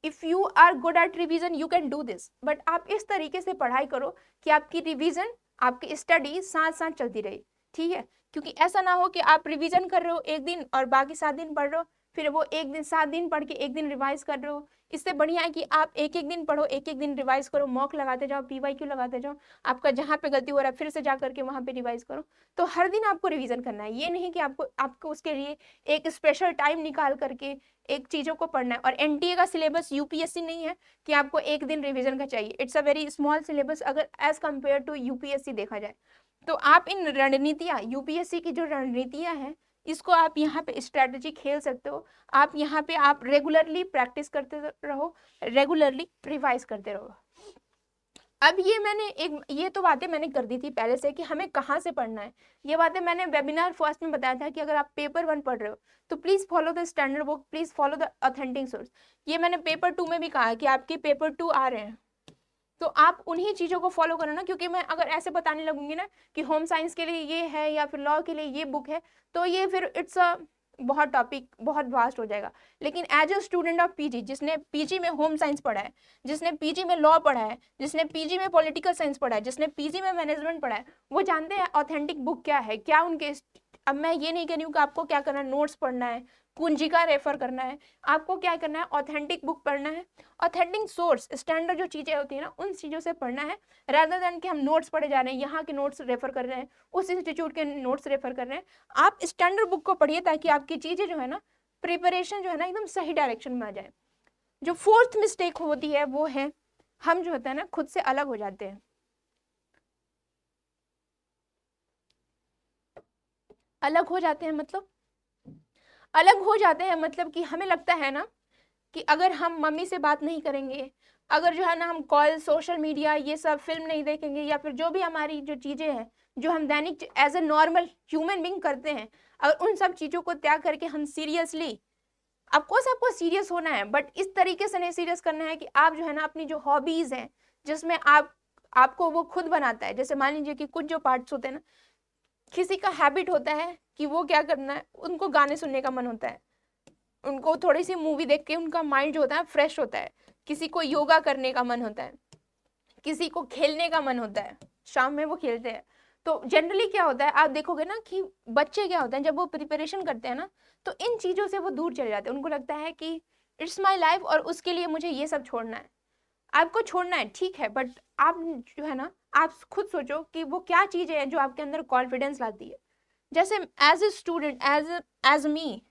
if you are good at revision you can do this, but आप इस तरीके से पढ़ाई करो कि आपकी रिवीजन, आपकी स्टडी साथ साथ चलती रहे, ठीक है। क्योंकि ऐसा ना हो कि आप रिवीजन कर रहे हो एक दिन और बाकी 7 दिन पढ़ रहे हो, फिर वो एक दिन 7 दिन पढ़ के एक दिन रिवाइज कर रहे हो। इससे बढ़िया है कि आप एक एक दिन पढ़ो, एक एक दिन रिवाइज करो, मॉक लगाते जाओ, PYQ लगाते जाओ, आपका जहाँ पे गलती हो रहा है फिर से जा करके वहाँ पे रिवाइज करो। तो हर दिन आपको रिवीजन करना है, ये नहीं कि आपको उसके लिए एक स्पेशल टाइम निकाल करके एक चीजों को पढ़ना है। और NTA का सिलेबस UPSC नहीं है कि आपको एक दिन रिवीजन का चाहिए, it's a very small syllabus अगर एज कम्पेयर टू UPSC देखा जाए। तो आप इन रणनीतियां, UPSC की जो रणनीतियां हैं, इसको आप यहाँ पे स्ट्रेटजी खेल सकते हो। आप यहाँ पे आप रेगुलरली प्रैक्टिस करते रहो, रेगुलरली रिवाइज करते रहो। अब ये तो बातें मैंने कर दी थी पहले से कि हमें कहाँ से पढ़ना है। ये बातें मैंने वेबिनार फर्स्ट में बताया था कि अगर आप पेपर 1 पढ़ रहे हो तो please follow the standard book, please follow the authentic source. ये मैंने पेपर 2 में भी कहा है कि आपके पेपर 2 आ रहे हैं, तो आप उन्हीं चीजों को फॉलो करो ना। क्योंकि मैं अगर ऐसे बताने लगूंगी ना कि होम साइंस के लिए ये है या फिर लॉ के लिए ये बुक है, तो ये फिर इट्स अ बहुत टॉपिक बहुत वास्ट हो जाएगा। लेकिन as a student of PG, जिसने PG में होम साइंस पढ़ा है, जिसने PG में लॉ पढ़ा है, जिसने PG में पॉलिटिकल साइंस पढ़ा है, जिसने PG में मैनेजमेंट पढ़ा है, वो जानते हैं ऑथेंटिक बुक क्या है, क्या उनके। अब मैं ये नहीं कह रही हूँ कि आपको क्या करना है, नोट्स पढ़ना है, कुंजिका रेफर करना है, आपको क्या करना है, ऑथेंटिक बुक पढ़ना है, ऑथेंटिक सोर्स, स्टैंडर्ड जो चीजें होती है ना, उन चीजों से पढ़ना है, रादर देन कि हम नोट्स पढ़े जा रहे हैं, यहाँ के नोट्स रेफर कर रहे हैं, उस इंस्टीट्यूट के नोट्स रेफर कर रहे हैं। आप स्टैंडर्ड बुक को पढ़िए ताकि आपकी चीजें जो है ना, प्रिपरेशन जो है ना, एकदम सही डायरेक्शन में आ जाए। जो फोर्थ मिस्टेक होती है वो है, हम जो होता है ना खुद से अलग हो जाते हैं। अलग हो जाते हैं मतलब, अलग हो जाते हैं मतलब कि हमें लगता है ना कि अगर हम मम्मी से बात नहीं करेंगे, अगर जो है ना हम कॉल, सोशल मीडिया, ये सब फिल्म नहीं देखेंगे, या फिर जो भी हमारी जो चीजें हैं जो हम दैनिक as a normal human being करते हैं, अगर उन सब चीजों को त्याग करके हम सीरियसली, ऑफकोर्स आपको सीरियस होना है, बट इस तरीके से नहीं सीरियस करना है कि आप जो है ना अपनी जो हॉबीज हैं, जिसमें आपको वो खुद बनाता है। जैसे मान लीजिए कि कुछ जो पार्ट्स होते हैं ना, किसी का हैबिट होता है कि वो क्या करना है, उनको गाने सुनने का मन होता है, उनको थोड़ी सी मूवी देख के उनका माइंड जो होता है फ्रेश होता है, किसी को योगा करने का मन होता है, किसी को खेलने का मन होता है, शाम में वो खेलते हैं। तो जनरली क्या होता है, आप देखोगे ना कि बच्चे क्या होते हैं, जब वो प्रिपरेशन करते हैं ना, तो इन चीजों से वो दूर चले जाते हैं। उनको लगता है कि इट्स माई लाइफ और उसके लिए मुझे ये सब छोड़ना है। आपको छोड़ना है ठीक है, बट आप जो है ना, आप खुद सोचो कि वो क्या चीजें हैं जो आपके अंदर कॉन्फिडेंस लाती है। जैसे एज ए स्टूडेंट, एज मी,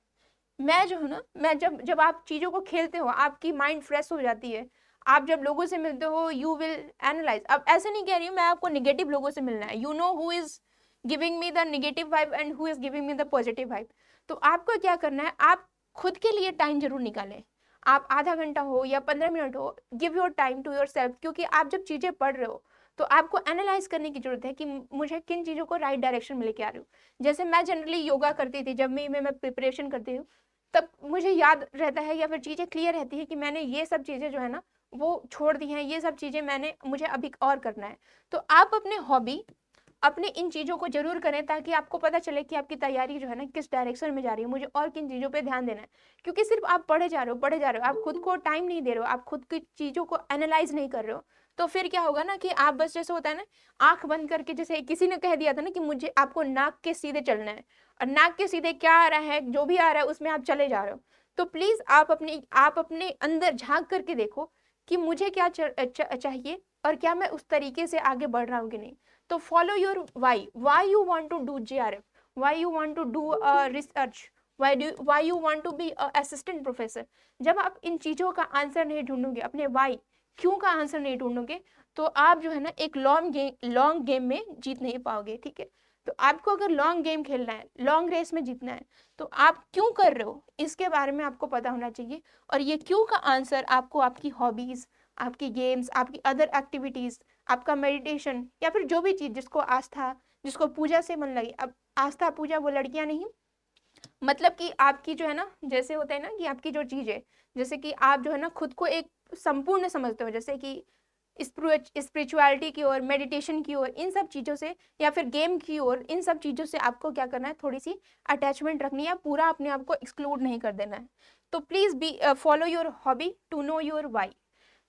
मैं जो हूँ ना, मैं जब आप चीजों को खेलते हो, आपकी माइंड फ्रेश हो जाती है। आप जब लोगों से मिलते हो, यू विल एनालाइज। अब ऐसे नहीं कह रही हूँ मैं आपको निगेटिव लोगों से मिलना है, you know who is giving me the negative vibe and who is giving me the positive vibe. तो आपको क्या करना है, आप खुद के लिए टाइम जरूर निकालें। आप आधा घंटा हो या 15 मिनट हो, give your time to yourself. क्योंकि आप जब चीजें पढ़ रहे हो तो आपको एनालाइज करने की जरूरत है कि मुझे किन चीजों को राइट डायरेक्शन में लेके आ रही हूँ। जैसे मैं जनरली योगा करती थी, जब मैं प्रिपरेशन करती हूँ, तब मुझे याद रहता है या फिर चीजें क्लियर रहती है कि मैंने ये सब चीजें जो है ना वो छोड़ दी हैं, ये सब चीजें मुझे अभी और करना है। तो आप अपने हॉबी अपने इन चीज़ों को जरूर करें ताकि आपको पता चले कि आपकी तैयारी जो है ना किस डायरेक्शन में जा रही है, मुझे और किन चीज़ों पे ध्यान देना है। क्योंकि सिर्फ आप पढ़े जा रहे हो, आप खुद को टाइम नहीं दे रहे हो, आप खुद की चीज़ों को एनालाइज नहीं कर रहे हो, तो फिर क्या होगा ना कि आप बस जैसे होता है ना, आंख बंद करके, जैसे किसी ने कह दिया था ना कि मुझे आपको नाक के सीधे चलना है, और नाक के सीधे क्या आ रहा है, जो भी आ रहा है उसमें आप चले जा रहे हो। तो प्लीज आप अपने अंदर झांक करके देखो कि मुझे क्या चाहिए और क्या मैं उस तरीके से आगे बढ़ रहा हूँ कि नहीं। तो follow your why you want to do JRF, why you want to do research, why you want to be assistant professor. जब आप इन चीजों का आंसर नहीं ढूंढोगे, अपने वाई क्यों का आंसर नहीं ढूंढोगे, तो आप जो है ना एक लॉन्ग गेम में जीत नहीं पाओगे। ठीक है, तो आपको अगर लॉन्ग गेम खेलना है, लॉन्ग रेस में जीतना है, तो आप क्यों कर रहे हो इसके बारे में आपको पता होना चाहिए। और ये क्यों का आंसर आपको आपकी हॉबीज, आपकी गेम्स, आपकी अदर एक्टिविटीज, आपका मेडिटेशन, या फिर जो भी चीज जिसको आस्था, जिसको पूजा से मन लगे। अब आस्था पूजा वो लड़कियां नहीं, मतलब कि आपकी जो है ना, जैसे होता है ना कि आपकी जो चीज है, जैसे कि आप जो है ना खुद को एक संपूर्ण समझते हो, जैसे कि स्पिरिचुअलिटी की ओर, मेडिटेशन की ओर, इन सब चीज़ों से, या फिर गेम की ओर, इन सब चीज़ों से आपको क्या करना है, थोड़ी सी अटैचमेंट रखनी है, पूरा अपने आप को एक्सक्लूड नहीं कर देना है। तो please be follow your hobby to know your why.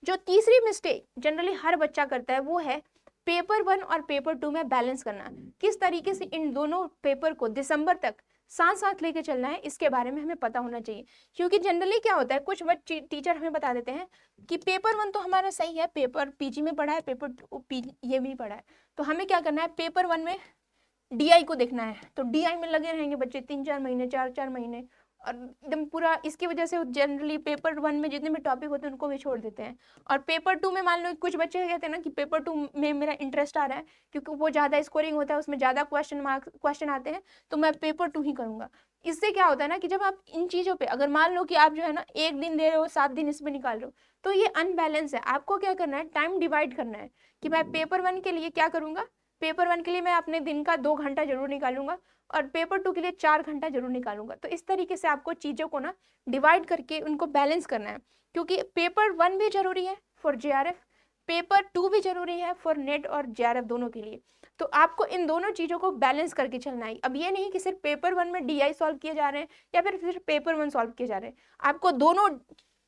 जो तीसरी मिस्टेक जनरली हर बच्चा करता है वो है पेपर 1 और पेपर 2 में बैलेंस करना। किस तरीके से इन दोनों पेपर को दिसंबर तक साथ साथ लेके चलना है, इसके बारे में हमें पता होना चाहिए। क्योंकि जनरली क्या होता है, कुछ बच्चे टीचर हमें बता देते हैं कि पेपर 1 तो हमारा सही है, पेपर PG में पढ़ा है, पेपर 2 ये भी पढ़ा है, तो हमें क्या करना है, पेपर 1 में DI को देखना है। तो DI में लगे रहेंगे बच्चे 3-4 महीने, 4-4 महीने, और एकदम पूरा। इसकी वजह से जनरली पेपर 1 में जितने भी टॉपिक होते हैं उनको भी छोड़ देते हैं। और पेपर 2 में मान लो कुछ बच्चे कहते हैं ना कि पेपर 2 में मेरा इंटरेस्ट आ रहा है क्योंकि वो ज़्यादा स्कोरिंग होता है, उसमें ज़्यादा क्वेश्चन आते हैं, तो मैं पेपर 2 ही करूँगा। इससे क्या होता है ना कि जब आप इन चीज़ों पे, अगर मान लो कि आप जो है ना 1 दिन दे रहे हो, 7 दिन इसमें निकाल रहे हो, तो ये अनबैलेंस है। आपको क्या करना है, टाइम डिवाइड करना है कि मैं पेपर 1 के लिए क्या करूँगा, पेपर 1 के लिए मैं अपने दिन का 2 घंटा जरूर निकालूंगा, और पेपर 2 के लिए 4 घंटा जरूर निकालूंगा। तो इस तरीके से आपको चीज़ों को ना डिवाइड करके उनको बैलेंस करना है, क्योंकि पेपर 1 भी जरूरी है फॉर JRF, पेपर 2 भी जरूरी है फॉर नेट और JRF दोनों के लिए। तो आपको इन दोनों चीज़ों को बैलेंस करके चलना है। अब ये नहीं कि सिर्फ पेपर 1 में DI सॉल्व किए जा रहे हैं या फिर सिर्फ पेपर 1 सॉल्व किए जा रहे हैं। आपको दोनों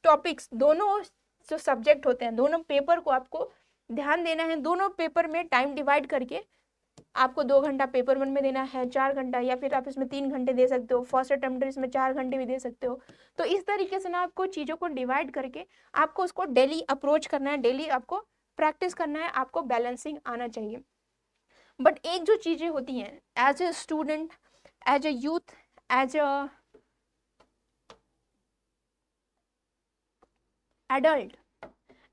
टॉपिक्स, दोनों जो सब्जेक्ट होते हैं, दोनों पेपर को आपको ध्यान देना है। दोनों पेपर में टाइम डिवाइड करके आपको 2 घंटा पेपर 1 में देना है, 4 घंटा, या फिर आप इसमें 3 घंटे दे सकते हो, फर्स्ट अटेम्प्ट इसमें 4 घंटे भी दे सकते हो। तो इस तरीके से ना आपको चीज़ों को डिवाइड करके आपको उसको डेली अप्रोच करना है, डेली आपको प्रैक्टिस करना है, आपको बैलेंसिंग आना चाहिए। बट एक जो चीज़ें होती हैं as a student, as a youth, as a adult,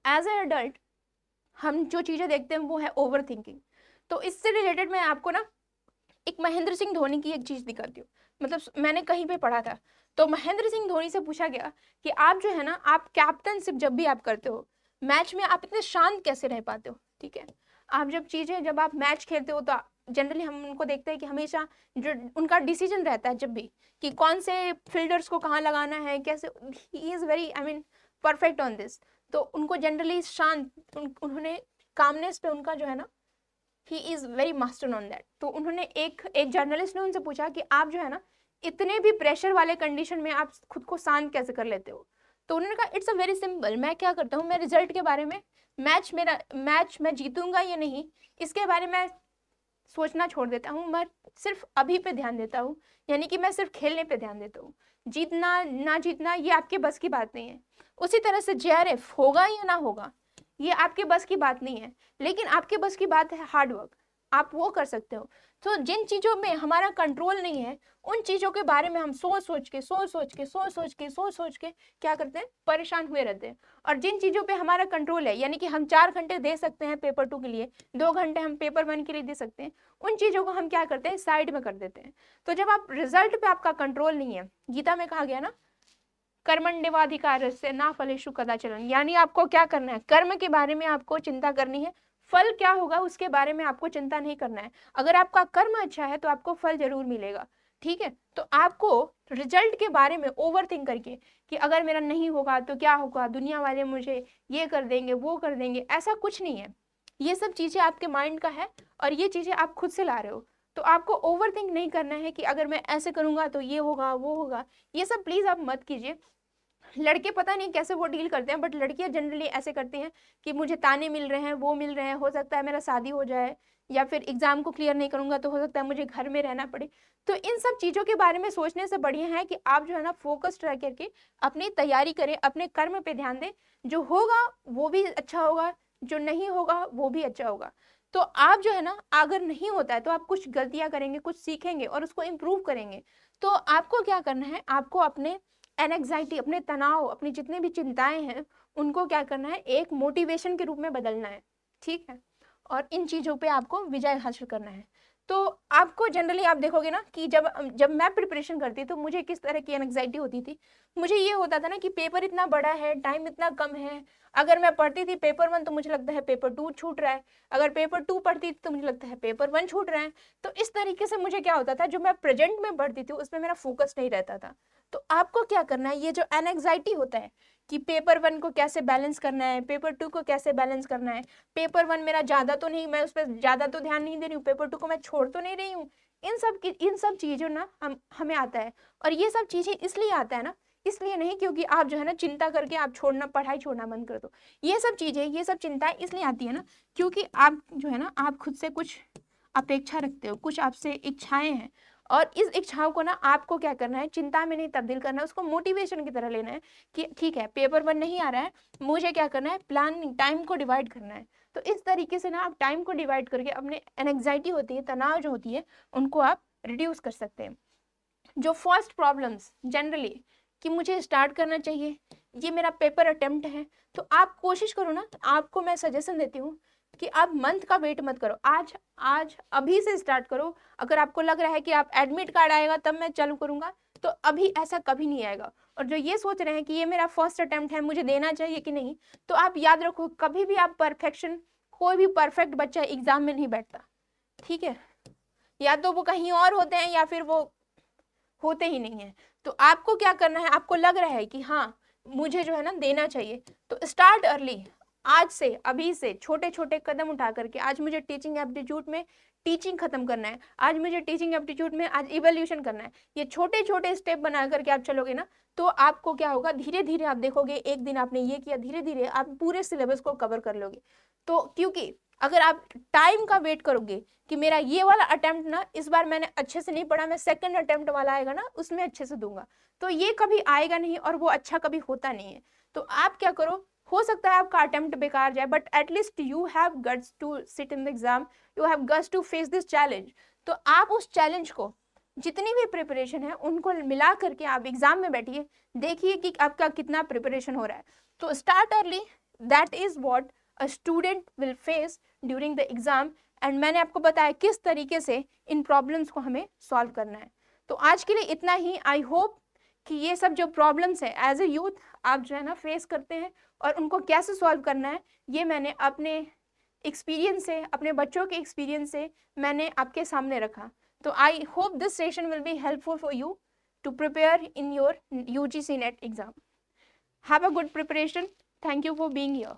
as a adult हम जो चीज़ें देखते हैं वो है ओवर थिंकिंग। तो इससे रिलेटेड मैं आपको ना एक महेंद्र सिंह धोनी की एक चीज़ दिखाती हूँ। मतलब मैंने कहीं पे पढ़ा था, तो महेंद्र सिंह धोनी से पूछा गया कि आप जो है ना, आप कैप्टनशिप जब भी आप करते हो मैच में, आप इतने शांत कैसे रह पाते हो। ठीक है, आप जब आप मैच खेलते हो तो जनरली हम उनको देखते हैं कि हमेशा जो उनका डिसीजन रहता है जब भी कि कौन से फील्डर्स को कहाँ लगाना है, कैसे, he is very perfect on this. तो उनको जनरली शांत, उन्होंने कामनेस पे उनका जो है ना, he is very master on that. तो उन्होंने एक जर्नलिस्ट ने उनसे पूछा कि आप जो है ना इतने भी प्रेशर वाले कंडीशन में आप खुद को शांत कैसे कर लेते हो। तो उन्होंने कहा इट्स अ वेरी सिंपल, मैं क्या करता हूँ, मैं रिजल्ट के बारे में, मैच मैं जीतूंगा या नहीं इसके बारे में सोचना छोड़ देता हूँ, मैं सिर्फ अभी पे ध्यान देता हूँ, यानी कि मैं सिर्फ खेलने पे ध्यान देता हूँ। जीतना ना जीतना ये आपके बस की बात नहीं है। उसी तरह से JRF होगा या ना होगा ये आपके बस की बात नहीं है, लेकिन आपके बस की बात है हार्ड वर्क, आप वो कर सकते हो। तो जिन चीज़ों में हमारा कंट्रोल नहीं है उन चीज़ों के बारे में हम सोच सोच के क्या करते हैं, परेशान हुए रहते हैं। और जिन चीज़ों पे हमारा कंट्रोल है, यानी कि हम 4 घंटे दे सकते हैं पेपर 2 के लिए, 2 घंटे हम पेपर 1 के लिए दे सकते हैं, उन चीज़ों को हम क्या करते हैं, साइड में कर देते हैं। तो जब आप रिजल्ट पे आपका कंट्रोल नहीं है, गीता में कहा गया ना, कर्मण्येवाधिकारस्य न फलेषु कदाचन, यानी आपको क्या करना है, कर्म के बारे में आपको चिंता करनी है, फल क्या होगा उसके बारे में आपको चिंता नहीं करना है। अगर आपका कर्म अच्छा है तो आपको फल जरूर मिलेगा। ठीक है, तो आपको रिजल्ट के बारे में ओवर थिंक करके कि अगर मेरा नहीं होगा तो क्या होगा, दुनिया वाले मुझे ये कर देंगे वो कर देंगे, ऐसा कुछ नहीं है। ये सब चीज़ें आपके माइंड का है और ये चीज़ें आप खुद से ला रहे हो। तो आपको ओवरथिंक नहीं करना है कि अगर मैं ऐसे करूँगा तो ये होगा, वो होगा। ये सब प्लीज़ आप मत कीजिए। लड़के पता नहीं कैसे वो डील करते हैं, बट लड़कियां जनरली ऐसे करती हैं कि मुझे ताने मिल रहे हैं, वो मिल रहे हैं, हो सकता है मेरा शादी हो जाए, या फिर एग्जाम को क्लियर नहीं करूंगा तो हो सकता है मुझे घर में रहना पड़े। तो इन सब चीज़ों के बारे में सोचने से बढ़िया है कि आप जो है ना फोकस्ड रह करके अपनी तैयारी करें, अपने कर्म पे ध्यान दें। जो होगा वो भी अच्छा होगा, जो नहीं होगा वो भी अच्छा होगा। तो आप जो है ना, अगर नहीं होता है तो आप कुछ गलतियां करेंगे, कुछ सीखेंगे और उसको इम्प्रूव करेंगे। तो आपको क्या करना है, आपको अपने एनएग्जाइटी, अपने तनाव, अपनी जितनी भी चिंताएं हैं, उनको क्या करना है, एक मोटिवेशन के रूप में बदलना है। ठीक है, और इन चीज़ों पे आपको विजय हासिल करना है। तो आपको जनरली आप देखोगे ना कि जब जब मैं प्रिपरेशन करती तो मुझे किस तरह की एनएग्जाइटी होती थी। मुझे ये होता था ना कि पेपर इतना बड़ा है, टाइम इतना कम है। अगर मैं पढ़ती थी पेपर 1 तो मुझे लगता है पेपर 2 छूट रहा है, अगर पेपर 2 पढ़ती थी तो मुझे लगता है पेपर 1 छूट रहा है। तो इस तरीके से मुझे क्या होता था, जो मैं प्रेजेंट में पढ़ती थी उसमें मेरा फोकस नहीं रहता था। तो आपको क्या करना है, ये जो एनएग्जाइटी होता है कि पेपर 1 को कैसे बैलेंस करना है, पेपर 2 को कैसे बैलेंस करना है, पेपर 1 मेरा ज़्यादा तो नहीं, मैं उस पर ज़्यादा तो ध्यान नहीं दे रही हूँ, पेपर 2 को मैं छोड़ तो नहीं रही हूँ। इन सब चीज़ों ना हमें आता है। और ये सब चीज़ें इसलिए आता है ना, इसलिए नहीं क्योंकि आप जो है ना चिंता करके आप पढ़ाई छोड़ना बंद कर दो। ये सब चीज़ें, ये सब चिंताएं इसलिए आती है ना क्योंकि आप जो है ना, आप खुद से कुछ अपेक्षा रखते हो, कुछ आपसे इच्छाएं हैं। और इस इच्छाओं को ना आपको क्या करना है, चिंता में नहीं तब्दील करना है, उसको मोटिवेशन की तरह लेना है कि ठीक है पेपर 1 नहीं आ रहा है, मुझे क्या करना है, प्लानिंग, टाइम को डिवाइड करना है। तो इस तरीके से ना आप टाइम को डिवाइड करके अपने एंग्जाइटी होती है, तनाव जो होती है, उनको आप रिड्यूस कर सकते हैं। जो फर्स्ट प्रॉब्लम्स जनरली कि मुझे स्टार्ट करना चाहिए, ये मेरा पेपर अटेम्प्ट है, तो आप कोशिश करो ना, आपको मैं सजेशन देती हूँ कि आप मंथ का वेट मत करो, आज आज अभी से स्टार्ट करो। अगर आपको लग रहा है कि आप एडमिट कार्ड आएगा तब मैं चालू करूंगा, तो अभी ऐसा कभी नहीं आएगा। और जो ये सोच रहे हैं कि ये मेरा फर्स्ट अटेम्प्ट है, मुझे देना चाहिए कि नहीं, तो आप याद रखो कभी भी आप परफेक्शन, कोई भी परफेक्ट बच्चा एग्जाम में नहीं बैठता। ठीक है, या तो वो कहीं और होते हैं या फिर वो होते ही नहीं है। तो आपको क्या करना है, आपको लग रहा है कि हाँ मुझे जो है ना देना चाहिए, तो स्टार्ट अर्ली। आज से, अभी से छोटे छोटे कदम उठा करके, आज मुझे टीचिंग एप्टीट्यूड में टीचिंग खत्म करना है, आज मुझे टीचिंग एप्टीट्यूड में आज इवोल्यूशन करना है। ये छोटे छोटे स्टेप बना करके आप चलोगे ना, तो आपको क्या होगा, धीरे धीरे आप देखोगे एक दिन आपने ये किया, धीरे धीरे आप पूरे सिलेबस को कवर कर लोगे। तो क्योंकि अगर आप टाइम का वेट करोगे कि मेरा ये वाला अटेम्प्ट ना इस बार मैंने अच्छे से नहीं पढ़ा, मैं सेकंड अटेम्प्ट वाला आएगा ना उसमें अच्छे से दूंगा, तो ये कभी आएगा नहीं और वो अच्छा कभी होता नहीं है। तो आप क्या करो, हो सकता है आपका अटेम्प्ट बेकार जाए, but at least you have guts to sit in the exam, you have guts to face this challenge. तो आप उस चैलेंज को, जितनी भी प्रिपरेशन है उनको मिला करके आप एग्जाम में बैठिए, देखिए कि आपका कितना प्रिपरेशन हो रहा है। तो start early, that is what a student will face during the exam. And मैंने आपको बताया किस तरीके से इन प्रॉब्लम्स को हमें सॉल्व करना है। तो आज के लिए इतना ही। आई होप कि ये सब जो प्रॉब्लम्स है एज ए यूथ आप जो है ना फेस करते हैं, और उनको कैसे सॉल्व करना है ये मैंने अपने एक्सपीरियंस से, अपने बच्चों के एक्सपीरियंस से मैंने आपके सामने रखा। तो I hope this session will be helpful for you to prepare in your UGC NET exam. Have a good preparation. Thank you for being here.